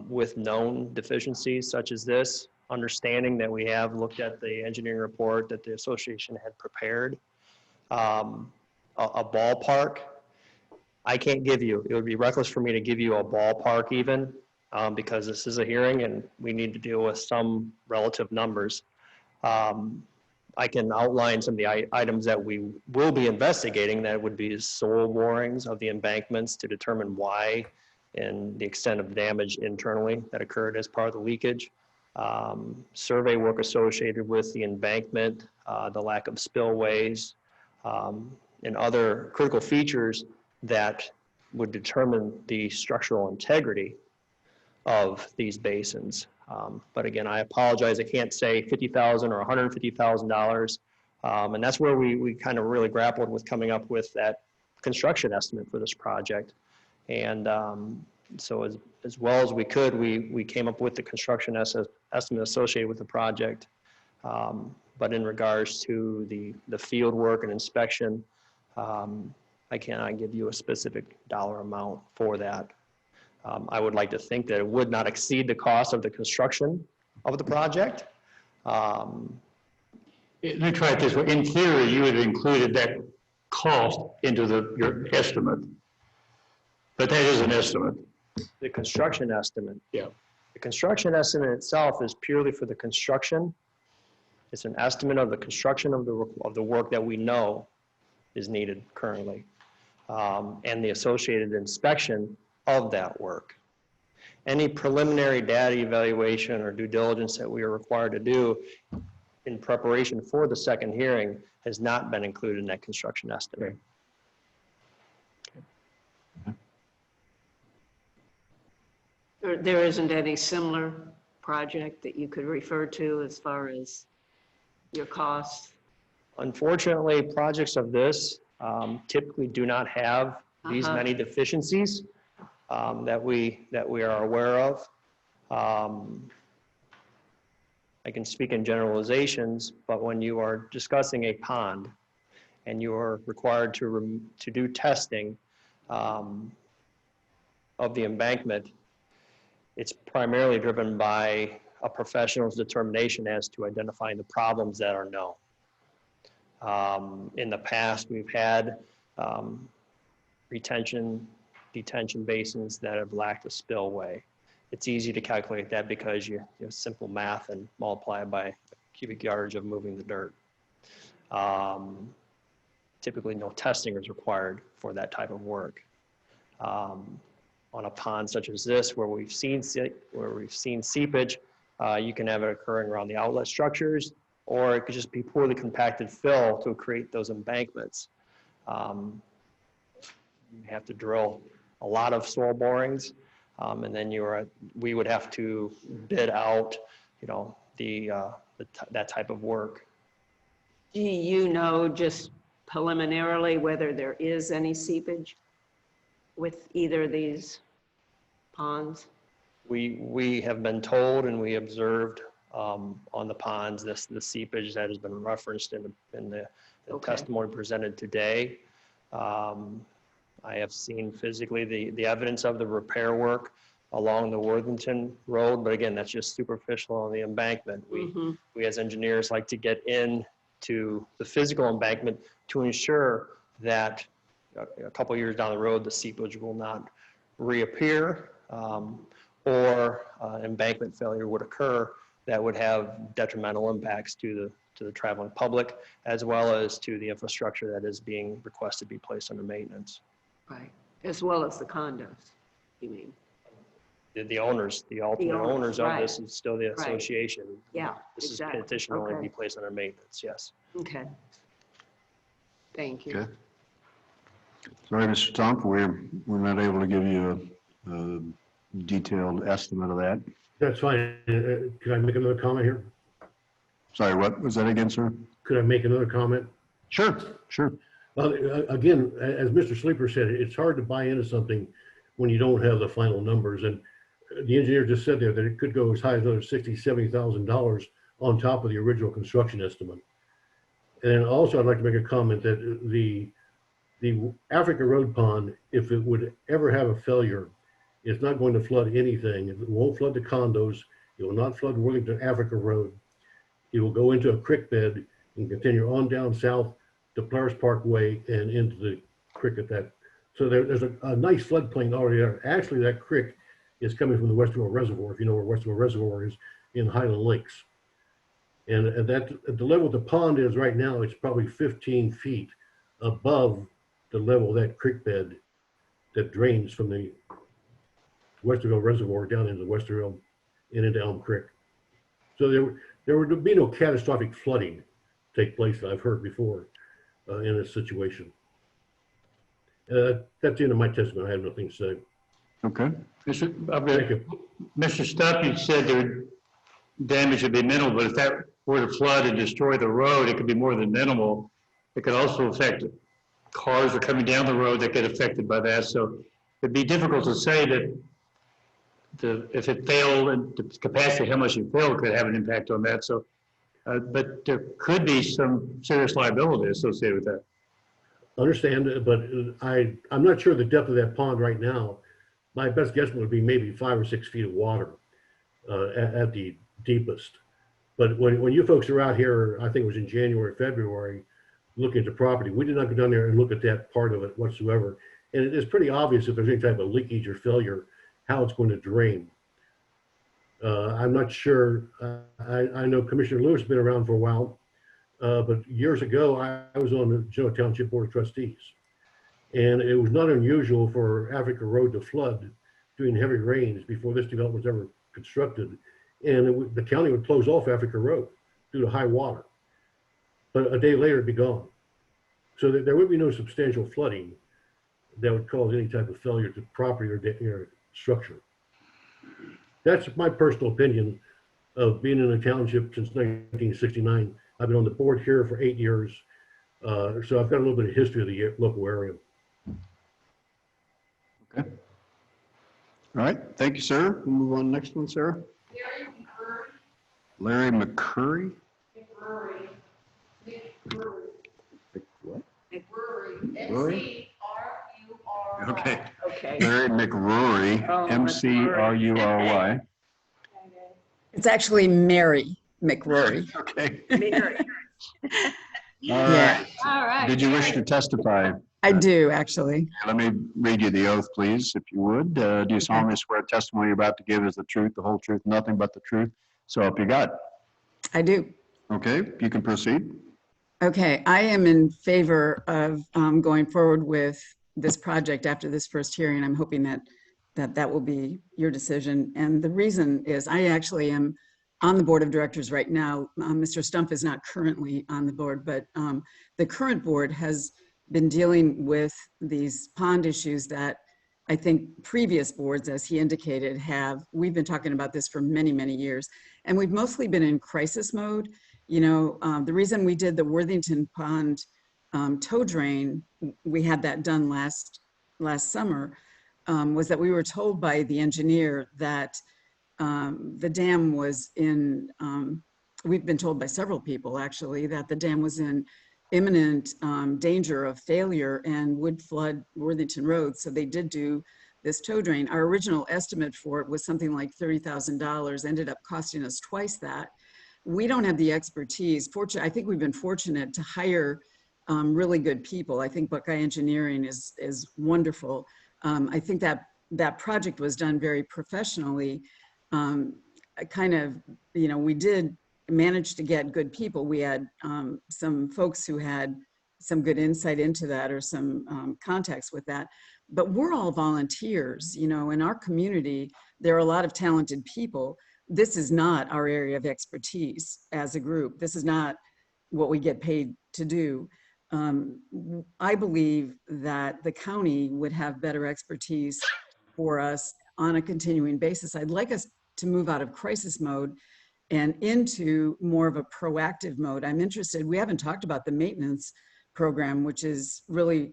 with known deficiencies such as this, understanding that we have looked at the engineering report that the association had prepared. A ballpark, I can't give you. It would be reckless for me to give you a ballpark even because this is a hearing and we need to deal with some relative numbers. I can outline some of the items that we will be investigating. That would be soil borings of the embankments to determine why and the extent of damage internally that occurred as part of the leakage. Survey work associated with the embankment, the lack of spillways, and other critical features that would determine the structural integrity of these basins. But again, I apologize, I can't say $50,000 or $150,000. And that's where we kind of really grappled with coming up with that construction estimate for this project. And so as well as we could, we came up with the construction estimate associated with the project. But in regards to the field work and inspection, I cannot give you a specific dollar amount for that. I would like to think that it would not exceed the cost of the construction of the project. Let me try it this way. In theory, you would have included that cost into your estimate. But that is an estimate. The construction estimate. Yeah. The construction estimate itself is purely for the construction. It's an estimate of the construction of the work that we know is needed currently, and the associated inspection of that work. Any preliminary data evaluation or due diligence that we are required to do in preparation for the second hearing has not been included in that construction estimate. There isn't any similar project that you could refer to as far as your costs? Unfortunately, projects of this typically do not have these many deficiencies that we are aware of. I can speak in generalizations, but when you are discussing a pond and you are required to do testing of the embankment, it's primarily driven by a professional's determination as to identifying the problems that are known. In the past, we've had retention, detention basins that have lacked a spillway. It's easy to calculate that because you have simple math and multiply it by cubic yardage of moving the dirt. Typically, no testing is required for that type of work. On a pond such as this, where we've seen seepage, you can have it occurring around the outlet structures, or it could just be poorly compacted fill to create those embankments. You have to drill a lot of soil borings, and then we would have to bid out, that type of work. Do you know just preliminarily whether there is any seepage with either of these ponds? We have been told and we observed on the ponds, the seepage that has been referenced in the Okay. testimony presented today. I have seen physically the evidence of the repair work along the Worthington Road, but again, that's just superficial on the embankment. We as engineers like to get into the physical embankment to ensure that a couple years down the road, the seepage will not reappear, or embankment failure would occur that would have detrimental impacts to the traveling public, as well as to the infrastructure that is being requested to be placed under maintenance. Right, as well as the condos, you mean? The owners, the ultimate owners, owners of right. this is still the Right. association. Yeah, This is exactly. petition only Okay. be placed under maintenance, yes. Okay. Thank you. Okay. Sorry, Mr. Stump, we're not able to give you a detailed estimate of that. That's fine. Could I make another comment here? Sorry, what was that again, sir? Could I make another comment? Sure, sure. Again, as Mr. Sleeper said, it's hard to buy into something when you don't have the final numbers. And the engineer just said there that it could go as high as another $60,000, $70,000 on top of the original construction estimate. And also, I'd like to make a comment that the Africa Road Pond, if it would ever have a failure, it's not going to flood anything. It won't flood the condos. It will not flood Worthington Africa Road. It will go into a creek bed and continue on down south to Polaris Parkway and into the creek at that. So there's a nice floodplain already there. Actually, that creek is coming from the Westerville Reservoir, if you know where Westerville Reservoir is, in Highland Lakes. And at the level the pond is right now, it's probably 15 feet above the level of that creek bed that drains from the Westerville Reservoir down into Westerville and into Elm Creek. So there would be no catastrophic flooding take place that I've heard before in this situation. That's the end of my testimony. I have nothing to say. Okay. Thank you. Mr. Stupp, you said the damage would be minimal, but if that were to flood and destroy the road, it could be more than minimal. It could also affect cars that are coming down the road that get affected by that. So it'd be difficult to say that if it failed and the capacity, how much it failed could have an impact on that. So, but there could be some serious liability associated with that. Understand, but I'm not sure the depth of that pond right now. My best guess would be maybe 5 or 6 feet of water at the deepest. But when you folks are out here, I think it was in January, February, looking at the property, we did not go down there and look at that part of it whatsoever. And it is pretty obvious if there's any type of leakage or failure, how it's going to drain. I'm not sure. I know Commissioner Lewis has been around for a while, but years ago, I was on the Genoa Township Board of Trustees. And it was not unusual for Africa Road to flood during heavy rains before this development was ever constructed. And the county would close off Africa Road due to high water. But a day later, it'd be gone. So there would be no substantial flooding that would cause any type of failure to property or structure. That's my personal opinion of being in a township since 1969. I've been on the board here for 8 years. So I've got a little bit of history of the local area. Okay. All right. Thank you, sir. We'll move on to the next one, Sarah. Larry McCurry. McCurry. What? McCurry. McCurry? McCurry. Okay. Okay. Larry McRory, Oh, McRury. It's actually Mary McRory. Okay. Mary. All Yeah. right. All right. Did you wish to testify? I do, actually. Let me read you the oath, please, if you would. Do you solemnly swear testimony you're about to give is the truth, the whole truth, nothing but the truth? So help you God. I do. Okay, you can proceed. Okay, I am in favor of going forward with this project after this first hearing. I'm hoping that will be your decision. And the reason is I actually am on the board of directors right now. Mr. Stump is not currently on the board, but the current board has been dealing with these pond issues that I think previous boards, as he indicated, we've been talking about this for many, many years. And we've mostly been in crisis mode. You know, the reason we did the Worthington Pond tow drain, we had that done last summer, was that we were told by the engineer that the dam was in, we've been told by several people actually that the dam was in imminent danger of failure and would flood Worthington Road. So they did do this tow drain. Our original estimate for it was something like $30,000, ended up costing us twice that. We don't have the expertise. I think we've been fortunate to hire really good people. I think Buckeye Engineering is wonderful. I think that project was done very professionally. We did manage to get good people. We had some folks who had some good insight into that or some contacts with that. But we're all volunteers, in our community, there are a lot of talented people. This is not our area of expertise as a group. This is not what we get paid to do. I believe that the county would have better expertise for us on a continuing basis. I'd like us to move out of crisis mode and into more of a proactive mode. I'm interested, we haven't talked about the maintenance program, which is really,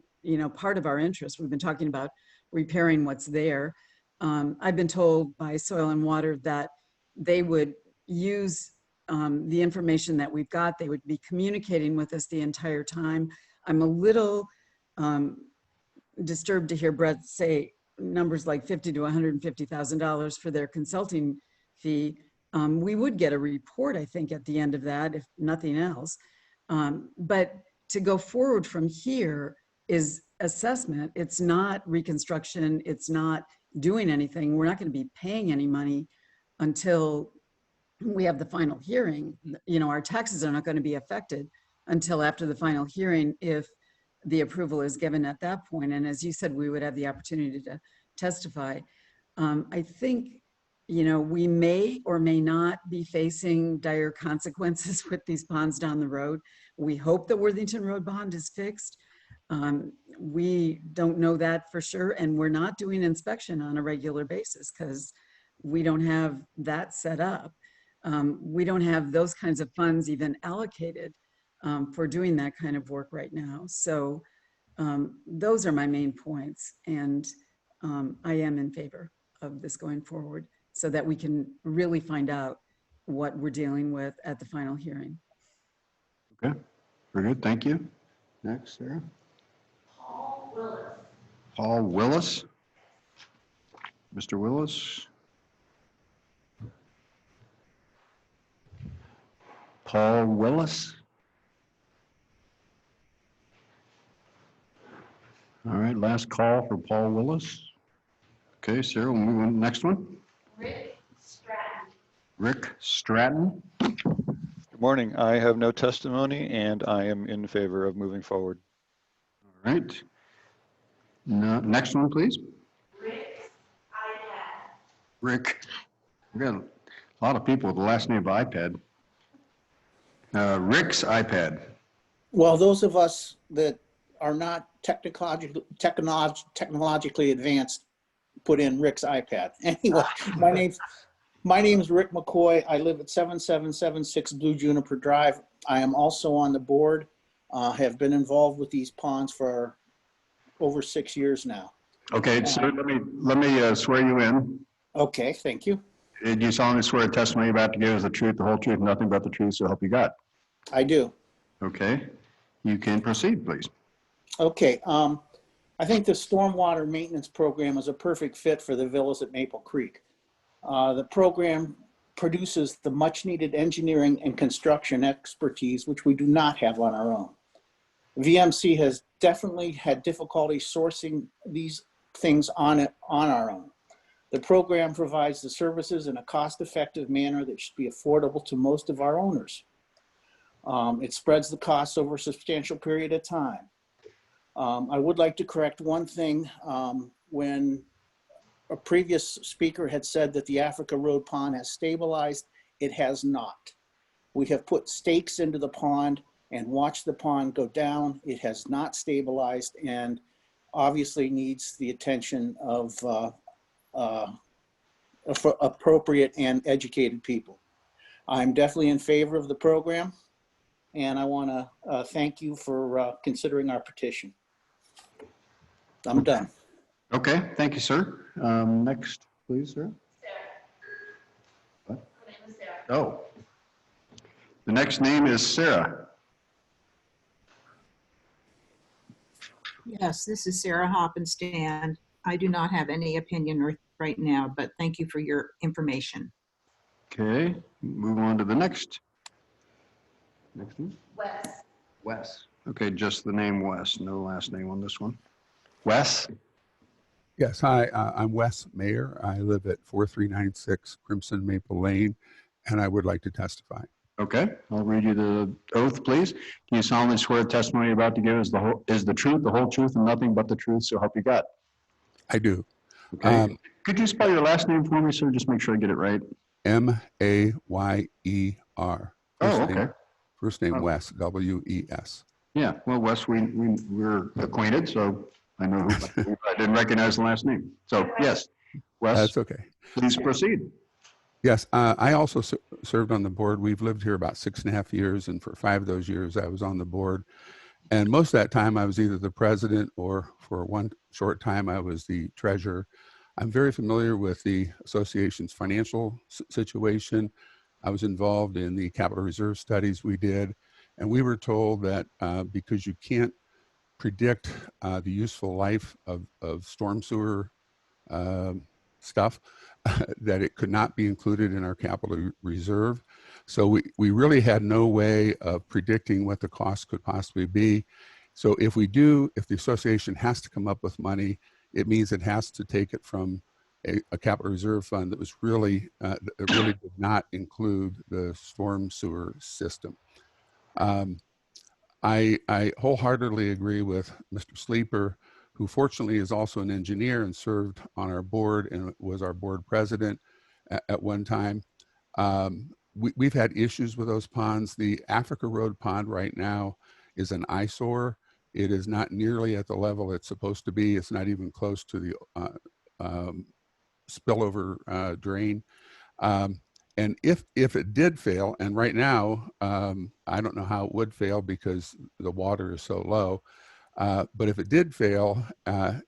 part of our interest. We've been talking about repairing what's there. I've been told by Soil and Water that they would use the information that we've got. They would be communicating with us the entire time. I'm a little disturbed to hear Brett say numbers like $50,000 to $150,000 for their consulting fee. We would get a report, I think, at the end of that, if nothing else. But to go forward from here is assessment. It's not reconstruction. It's not doing anything. We're not going to be paying any money until we have the final hearing. Our taxes are not going to be affected until after the final hearing if the approval is given at that point. And as you said, we would have the opportunity to testify. I think, we may or may not be facing dire consequences with these ponds down the road. We hope the Worthington Road bond is fixed. We don't know that for sure. And we're not doing inspection on a regular basis because we don't have that set up. We don't have those kinds of funds even allocated for doing that kind of work right now. So those are my main points. And I am in favor of this going forward so that we can really find out what we're dealing with at the final hearing. Okay, very good. Thank you. Next, Sarah. Paul Willis. Paul Willis. Mr. Willis. Paul Willis. All right, last call for Paul Willis. Okay, Sarah, we'll move on to the next one. Rick Stratton. Rick Stratton. Good morning. I have no testimony and I am in favor of moving forward. All right. Next one, please. Rick's iPad. Rick. We got a lot of people with the last name of iPad. Rick's iPad. Well, those of us that are not technologically advanced put in Rick's iPad. Anyway, my name's Rick McCoy. I live at 7776 Blue Juniper Drive. I am also on the board, have been involved with these ponds for over 6 years now. Okay, so let me swear you in. Okay, thank you. Do you solemnly swear a testimony you're about to give is the truth, the whole truth, nothing but the truth, so help you God? I do. Okay, you can proceed, please. Okay, I think the stormwater maintenance program is a perfect fit for the villas at Maple Creek. The program produces the much needed engineering and construction expertise, which we do not have on our own. VMC has definitely had difficulty sourcing these things on our own. The program provides the services in a cost-effective manner that should be affordable to most of our owners. It spreads the costs over a substantial period of time. I would like to correct one thing. When a previous speaker had said that the Africa Road Pond has stabilized, it has not. We have put stakes into the pond and watched the pond go down. It has not stabilized and obviously needs the attention of appropriate and educated people. I'm definitely in favor of the program, and I want to thank you for considering our petition. I'm done. Okay, thank you, sir. Next, please, sir. Oh. The next name is Sarah. Yes, this is Sarah Hoppenstand. I do not have any opinion right now, but thank you for your information. Okay, move on to the next. Next one? Wes. Wes. Okay, just the name Wes, no last name on this one. Wes? Yes, hi, I'm Wes Mayer. I live at 4396 Crimson Maple Lane, and I would like to testify. Okay, I'll read you the oath, please. Can you solemnly swear the testimony you're about to give is the truth, the whole truth, and nothing but the truth, so help you God? I do. Okay. Could you spell your last name for me, sir? Just make sure I get it right. Mayer. Oh, okay. First name Wes, Wes. Yeah, well, Wes, we're acquainted, so I know who, I didn't recognize the last name. So, yes, Wes. That's okay. Please proceed. Yes, I also served on the board. We've lived here about 6.5 years, and for 5 of those years, I was on the board. And most of that time, I was either the president or for one short time, I was the treasurer. I'm very familiar with the association's financial situation. I was involved in the capital reserve studies we did, and we were told that because you can't predict the useful life of storm sewer stuff, that it could not be included in our capital reserve. So we really had no way of predicting what the cost could possibly be. So if the association has to come up with money, it means it has to take it from a capital reserve fund that was really, that really did not include the storm sewer system. I wholeheartedly agree with Mr. Sleeper, who fortunately is also an engineer and served on our board and was our board president at one time. We've had issues with those ponds. The Africa Road pond right now is an eyesore. It is not nearly at the level it's supposed to be. It's not even close to the spillover drain. And if it did fail, and right now, I don't know how it would fail because the water is so low, but if it did fail, I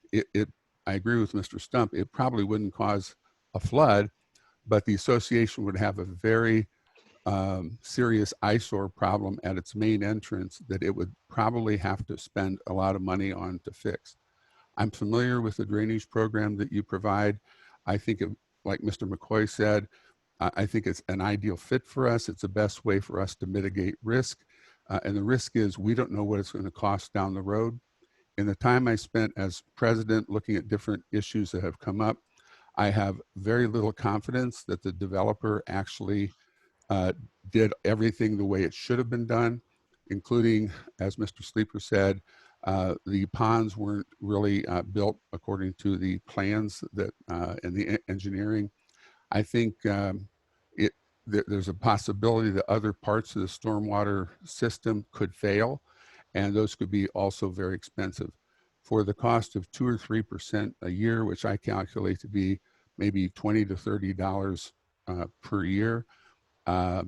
agree with Mr. Stump, it probably wouldn't cause a flood, but the association would have a very serious eyesore problem at its main entrance that it would probably have to spend a lot of money on to fix. I'm familiar with the drainage program that you provide. I think, like Mr. McCoy said, I think it's an ideal fit for us. It's the best way for us to mitigate risk. And the risk is we don't know what it's going to cost down the road. In the time I spent as president looking at different issues that have come up, I have very little confidence that the developer actually did everything the way it should have been done, including, as Mr. Sleeper said, the ponds weren't really built according to the plans that and the engineering. I think there's a possibility that other parts of the stormwater system could fail, and those could be also very expensive. For the cost of 2 or 3% a year, which I calculate to be maybe $20 to $30 per year, I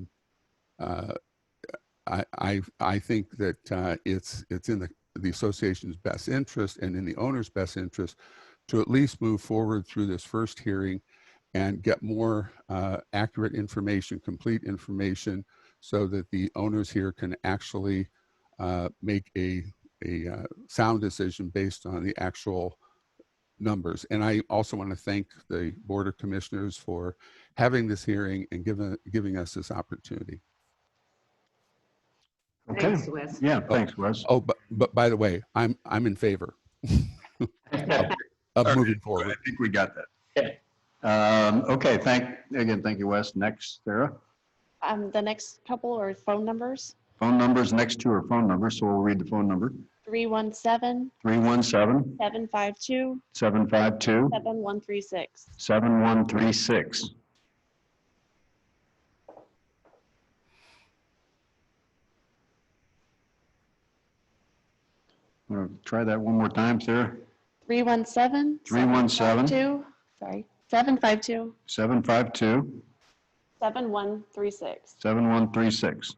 think that it's in the association's best interest and in the owner's best interest to at least move forward through this first hearing and get more accurate information, complete information, so that the owners here can actually make a sound decision based on the actual numbers. And I also want to thank the Board of Commissioners for having this hearing and giving us this opportunity. Okay. Thanks, Wes. Yeah, thanks, Wes. Oh, but by the way, I'm in favor of moving forward. I think we got that. Okay, thank you, Wes. Next, Sarah. The next couple are phone numbers. Phone numbers next to her phone number, so we'll read the phone number. 317 317 752 752 7136. 7136. Want to try that one more time, Sarah? 317 317 752 752 7136. 7136.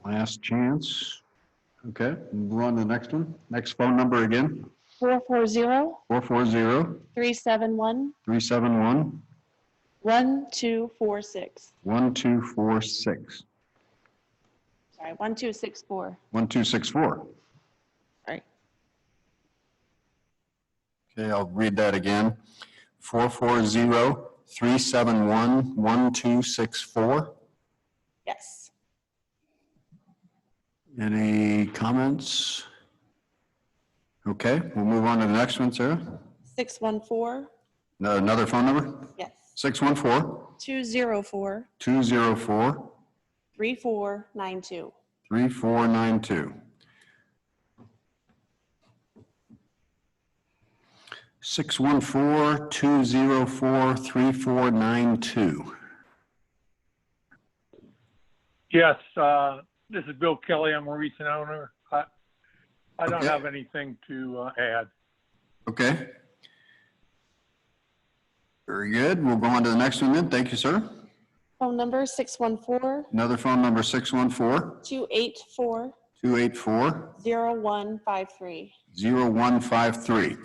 Last chance. Okay, we're on to the next one. Next phone number again. 440 440 371 371 1246. 1246. Sorry, 1264. 1264. Sorry. Okay, I'll read that again. 440-371-1264. Yes. Any comments? Okay, we'll move on to the next one, Sarah. 614. No, another phone number? Yes. 614-204. 204 3492. 3492. 614-204-3492. Yes, this is Bill Kelly. I'm a recent owner. I don't Okay. have anything to add. Okay. Very good. We'll go on to the next one then. Thank you, sir. Phone number 614 Another phone number, 614 284 284 0153. 0153.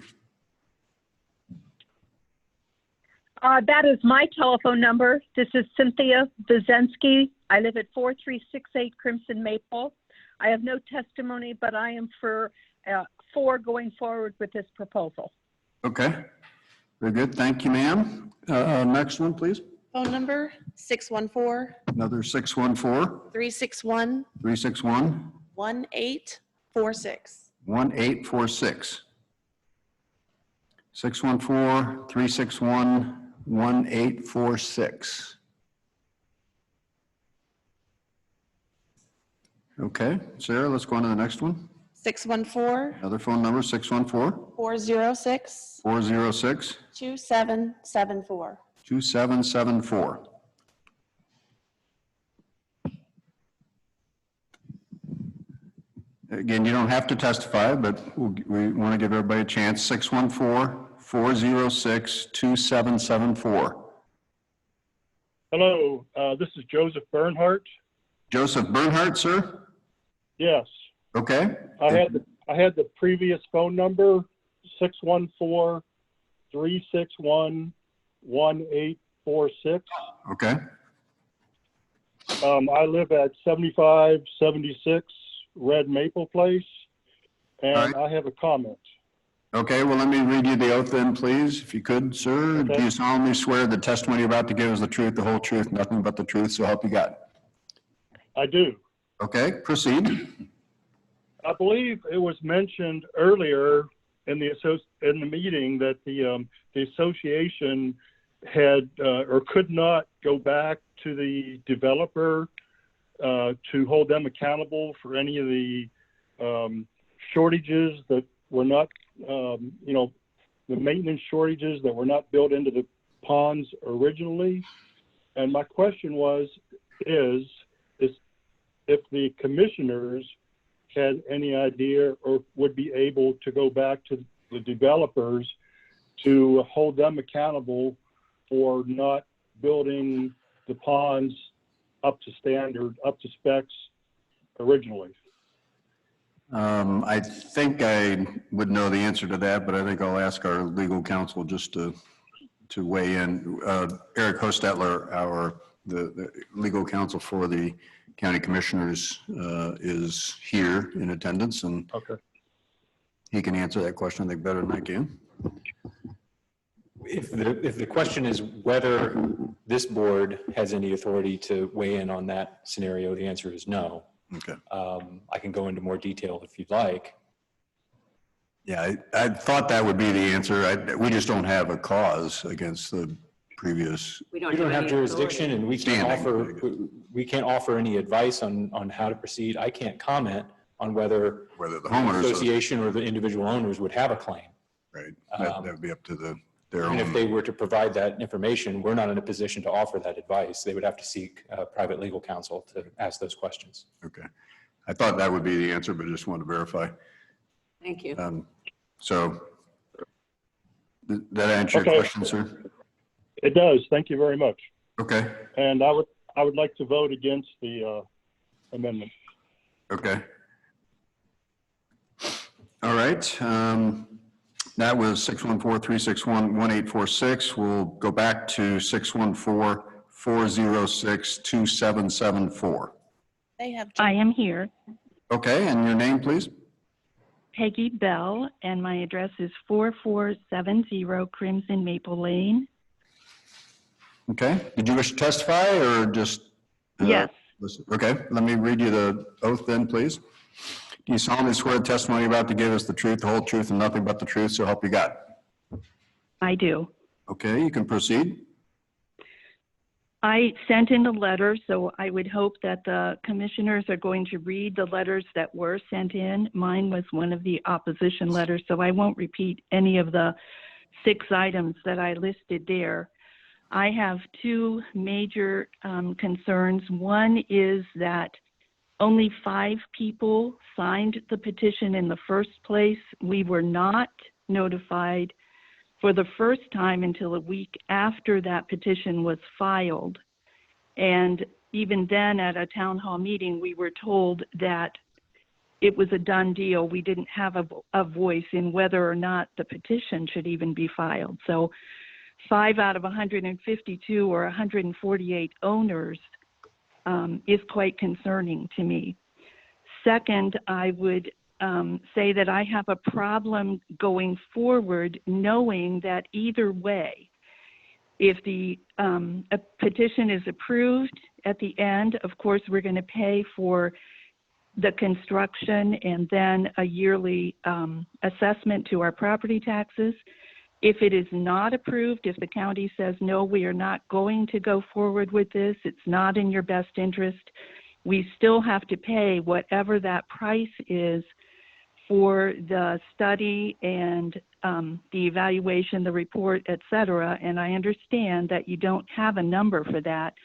That is my telephone number. This is Cynthia Vizensky. I live at 4368 Crimson Maple. I have no testimony, but I am for going forward with this proposal. Okay. Very good. Thank you, ma'am. Next one, please. Phone number 614 Another 614 361 361 1846. 1846. 614 361 1846. Okay, Sarah, let's go on to the next one. 614 Another phone number, 614 406 406 2774. 2774. Again, you don't have to testify, but we want to give everybody a chance. 614-406-2774. Hello, this is Joseph Bernhardt. Joseph Bernhardt, sir? Yes, Okay. I had the previous phone number, 614-361-1846. Okay. I live at 7576 Red Maple Place, and I have a comment. Okay, well, let me read you the oath then, please, if you could, sir. Do you solemnly swear the testimony you're about to give is the truth, the whole truth, nothing but the truth, so help you God? I do. Okay, proceed. I believe it was mentioned earlier in the meeting that the association had or could not go back to the developer to hold them accountable for any of the shortages that were not, the maintenance shortages that were not built into the ponds originally. And my question is if the commissioners had any idea or would be able to go back to the developers to hold them accountable for not building the ponds up to standard, up to specs originally. I think I would know the answer to that, but I think I'll ask our legal counsel just to weigh in. Eric Hostetler, the legal counsel for the county commissioners, is here in attendance, and he can answer that question, I think, better than I can. If the question is whether this board has any authority to weigh in on that scenario, the answer is no. Okay. I can go into more detail if you'd like. Yeah, I thought that would be the answer. We just don't have a cause against the previous. We don't have jurisdiction, and we can't offer any advice on how to proceed. I can't comment on whether the the homeowners association or the individual owners would have a claim. Right. That would be up to their own. And if they were to provide that information, we're not in a position to offer that advice. They would have to seek private legal counsel to ask those questions. Okay. I thought that would be the answer, but just wanted to verify. Thank you. So that answer your question, sir? It does. Thank you very much. Okay. And I would like to vote against the amendment. Okay. All right. That was 614-361-1846. We'll go back to 614-406-2774. They have. I am here. Okay, and your name, please? Peggy Bell, and my address is 4470 Crimson Maple Lane. Okay, did you wish to testify or just? Yes. Listen? Okay, let me read you the oath then, please. Do you solemnly swear the testimony you're about to give us the truth, the whole truth, and nothing but the truth, so help you God? I do. Okay, you can proceed. I sent in a letter, so I would hope that the commissioners are going to read the letters that were sent in. Mine was one of the opposition letters, so I won't repeat any of the 6 items that I listed there. I have 2 major concerns. One is that only 5 people signed the petition in the first place. We were not notified for the first time until a week after that petition was filed. And even then at a town hall meeting, we were told that it was a done deal. We didn't have a voice in whether or not the petition should even be filed. So 5 out of 152 or 148 owners is quite concerning to me. Second, I would say that I have a problem going forward knowing that either way, if the a petition is approved at the end, of course, we're going to pay for the construction and then a yearly assessment to our property taxes. If it is not approved, if the county says, no, we are not going to go forward with this, it's not in your best interest, we still have to pay whatever that price is for the study and the evaluation, the report, et cetera. And I understand that you don't have a number for that,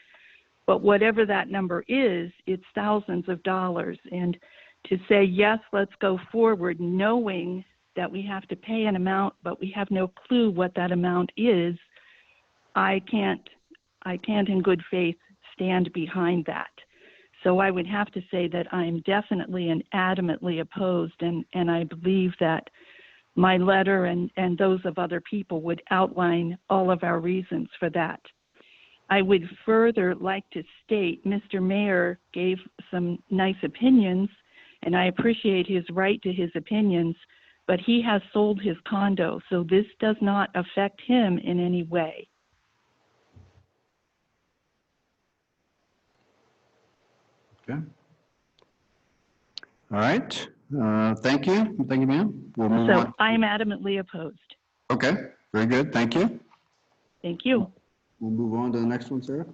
but whatever that number is, it's thousands of dollars. And to say, yes, let's go forward, knowing that we have to pay an amount, but we have no clue what that amount is, I can't in good faith stand behind that. So I would have to say that I'm definitely and adamantly opposed, and I believe that my letter and those of other people would outline all of our reasons for that. I would further like to state Mr. Mayor gave some nice opinions, and I appreciate his right to his opinions, but he has sold his condo, so this does not affect him in any way. Okay. All right. Thank you. Thank you, ma'am. We'll move So on. I'm adamantly opposed. Okay. Very good. Thank you. Thank you. We'll move on to the next one, Sarah.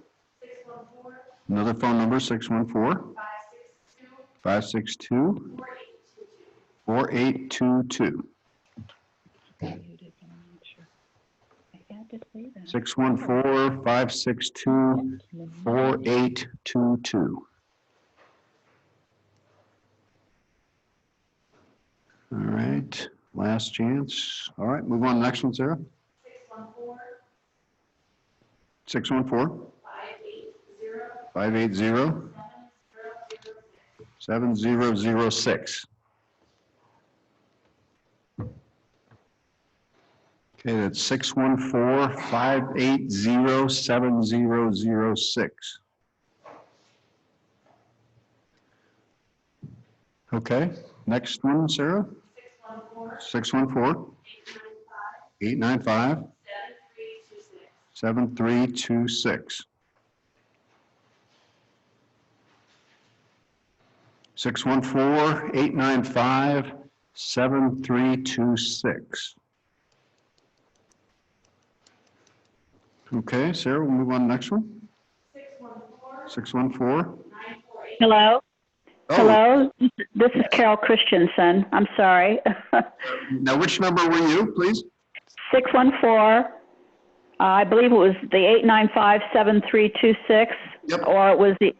Another phone number, 614-562-4822. 614-562-4822. All right, last chance. All right, move on to the next one, Sarah. 614-580-7006. Okay, that's 614-580-7006. Okay, next one, Sarah? 614-895-7326. 614-895-7326. Okay, Sarah, we'll move on to the next one. 614. Hello? Oh. Hello? This is Carol Christensen. I'm sorry. Now, which number were you, please? 614, I believe it was the 895-7326. Yep. Or it was the,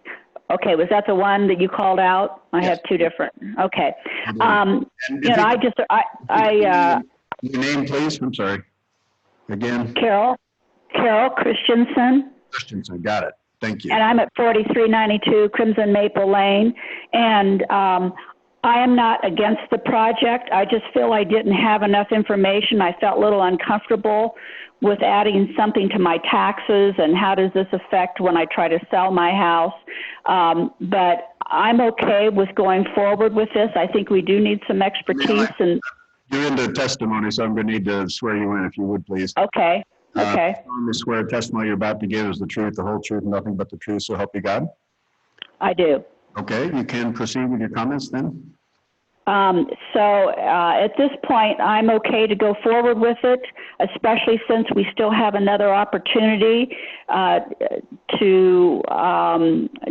okay, was that the one that you called out? I have 2 different, okay. Your name, please, I'm sorry. Again? Carol Christensen. Christensen, got it. Thank you. And I'm at 4392 Crimson Maple Lane. And I am not against the project. I just feel I didn't have enough information. I felt a little uncomfortable with adding something to my taxes and how does this affect when I try to sell my house. But I'm okay with going forward with this. I think we do need some expertise and. You're into testimony, so I'm going to need to swear you in if you would, please. Okay, okay. I swear testimony you're about to give is the truth, the whole truth, and nothing but the truth, so help you God. I do. Okay, you can proceed with your comments then. At this point, I'm okay to go forward with it, especially since we still have another opportunity to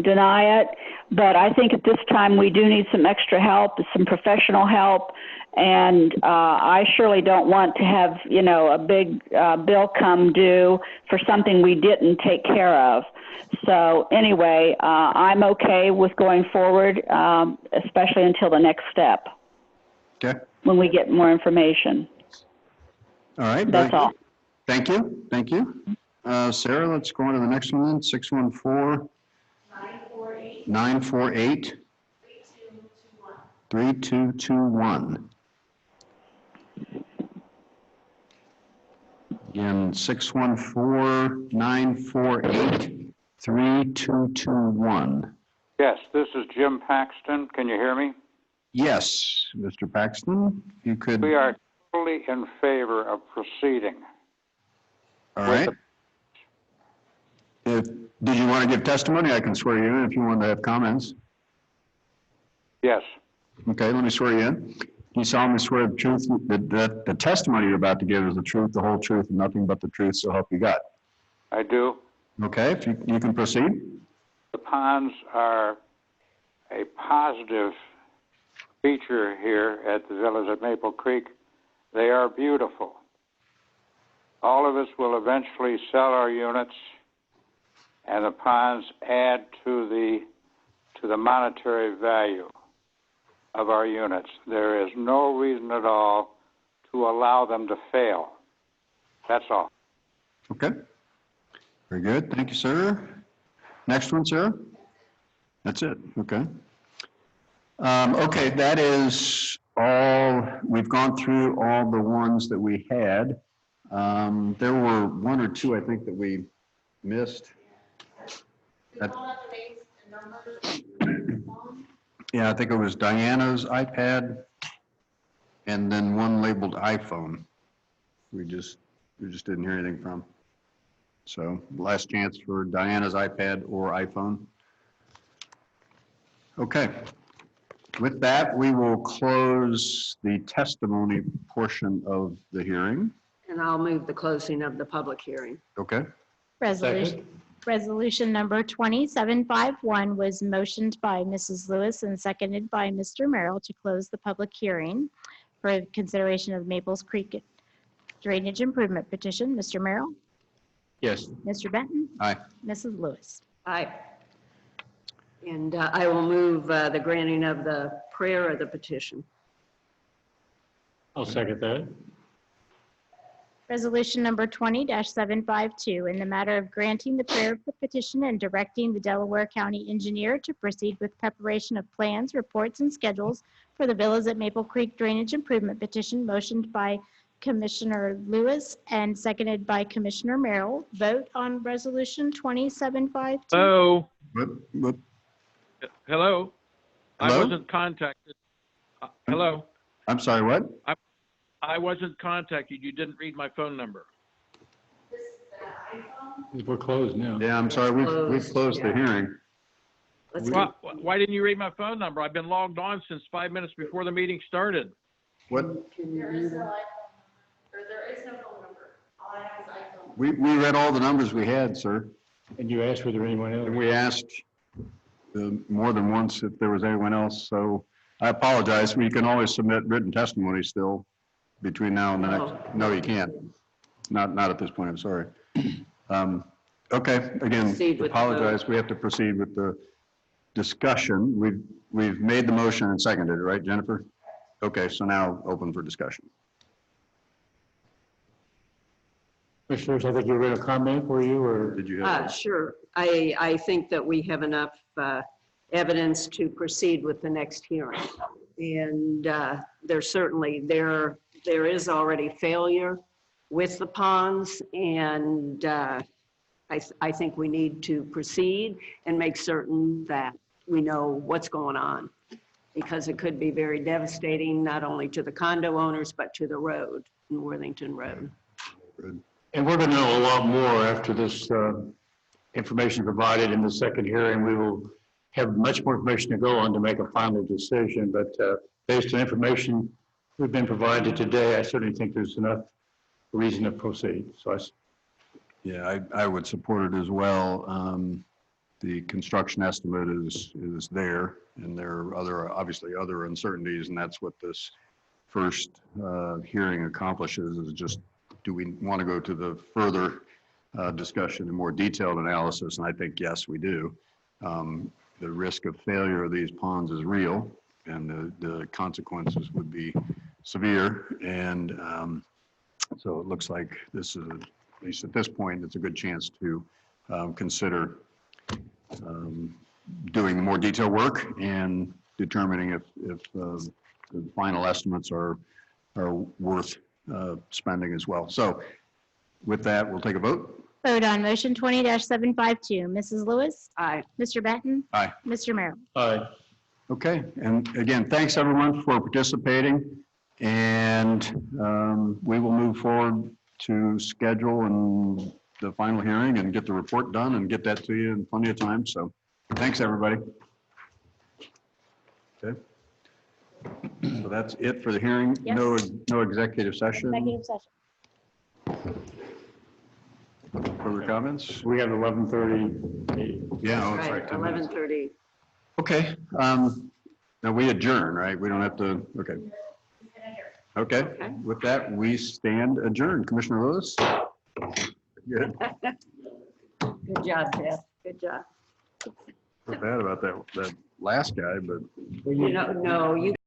deny it. But I think at this time we do need some extra help, some professional help, and I surely don't want to have, you know, a big bill come due for something we didn't take care of. So anyway, I'm okay with going forward, especially until the next step. Okay. When we get more information. All right. That's all. Thank you. Thank you. Sarah, let's go on to the next one then. 614 948 3221. Again, 614 948 3221. Yes, this is Jim Paxton. Can you hear me? Yes, Mr. Paxton, if you could. We are totally in favor of proceeding. All right. Did you want to give testimony? I can swear you in if you want to have comments. Yes. Okay, let me swear you in. You solemnly swear the truth, that the testimony you're about to give is the truth, the whole truth, and nothing but the truth, so help you God. I do. Okay, if you can proceed. The ponds are a positive feature here at the villas at Maple Creek. They are beautiful. All of us will eventually sell our units, and the ponds add to the monetary value of our units. There is no reason at all to allow them to fail. That's all. Okay. Very good. Thank you, sir. Next one, sir. That's it. Okay. Okay, that is all. We've gone through all the ones that we had. There were one or two, I think, that we missed. Yeah, I think it was Diana's iPad and then one labeled iPhone. We just didn't hear anything from. So last chance for Diana's iPad or iPhone. Okay. With that, we will close the testimony portion of the hearing. And I'll move the closing of the public hearing. Okay. Resolution number 2751 was motioned by Mrs. Lewis and seconded by Mr. Merrill to close the public hearing for consideration of Maples Creek drainage improvement petition. Mr. Merrill? Yes. Mr. Benton? Aye. Mrs. Lewis? Aye. And I will move the granting of the prayer of the petition. I'll second that. Resolution number 20-752, in the matter of granting the prayer of the petition and directing the Delaware County Engineer to proceed with preparation of plans, reports, and schedules for the Villas at Maple Creek Drainage Improvement Petition, motioned by Commissioner Lewis and seconded by Commissioner Merrill. Vote on Resolution 2752. Hello. What? Hello. I Hello? wasn't contacted. Hello. I'm sorry, what? I wasn't contacted. You didn't read my phone number. We're closed now. Yeah, I'm sorry, we've closed the hearing. Why didn't you read my phone number? I've been logged on since 5 minutes before the meeting started. What? There is no phone number. All I have is iPhone. We read all the numbers we had, sir. And you asked whether anyone else? And we asked more than once if there was anyone else, so I apologize. We can always submit written testimony still between now and the next. No, you can't. Not at this point, I'm sorry. Okay, again, Proceed with the apologize. We have to proceed with the discussion. We've made the motion and seconded it, right, Jennifer? Okay, so now open for discussion. Commissioners, I think you read a comment, were you, or? Did you have? Sure. I think that we have enough evidence to proceed with the next hearing. And there's certainly, there is already failure with the ponds, and I think we need to proceed and make certain that we know what's going on, because it could be very devastating, not only to the condo owners, but to the road, Worthington Road. And we're going to know a lot more after this information provided in the second hearing. We will have much more information to go on to make a final decision, but based on information we've been provided today, I certainly think there's enough reason to proceed. So Yeah, I would support it as well. The construction estimate is there, and there are other, obviously other uncertainties, and that's what this first hearing accomplishes, is just, do we want to go to the further discussion and more detailed analysis? And I think, yes, we do. The risk of failure of these ponds is real, and the consequences would be severe. And so it looks like this is, at least at this point, it's a good chance to consider doing more detailed work and determining if the final estimates are worth spending as well. So with that, we'll take a vote. Vote on motion 20-752. Mrs. Lewis? Aye. Mr. Benton? Aye. Mr. Merrill? Aye. Okay, and again, thanks everyone for participating, and we will move forward to schedule and the final hearing and get the report done and get that to you in plenty of time. So thanks, everybody. Okay. So that's it for the hearing. Yes. No executive session. Executive session. Further comments? We have 11:30. Yeah, oh, that's Right, right. 10 minutes. 11:30. Okay, now we adjourn, right? We don't have to, okay. Okay, with that, we stand adjourned. Commissioner Lewis? Good. Good job, Jeff. Good job. Feel bad about that last guy, but. No, you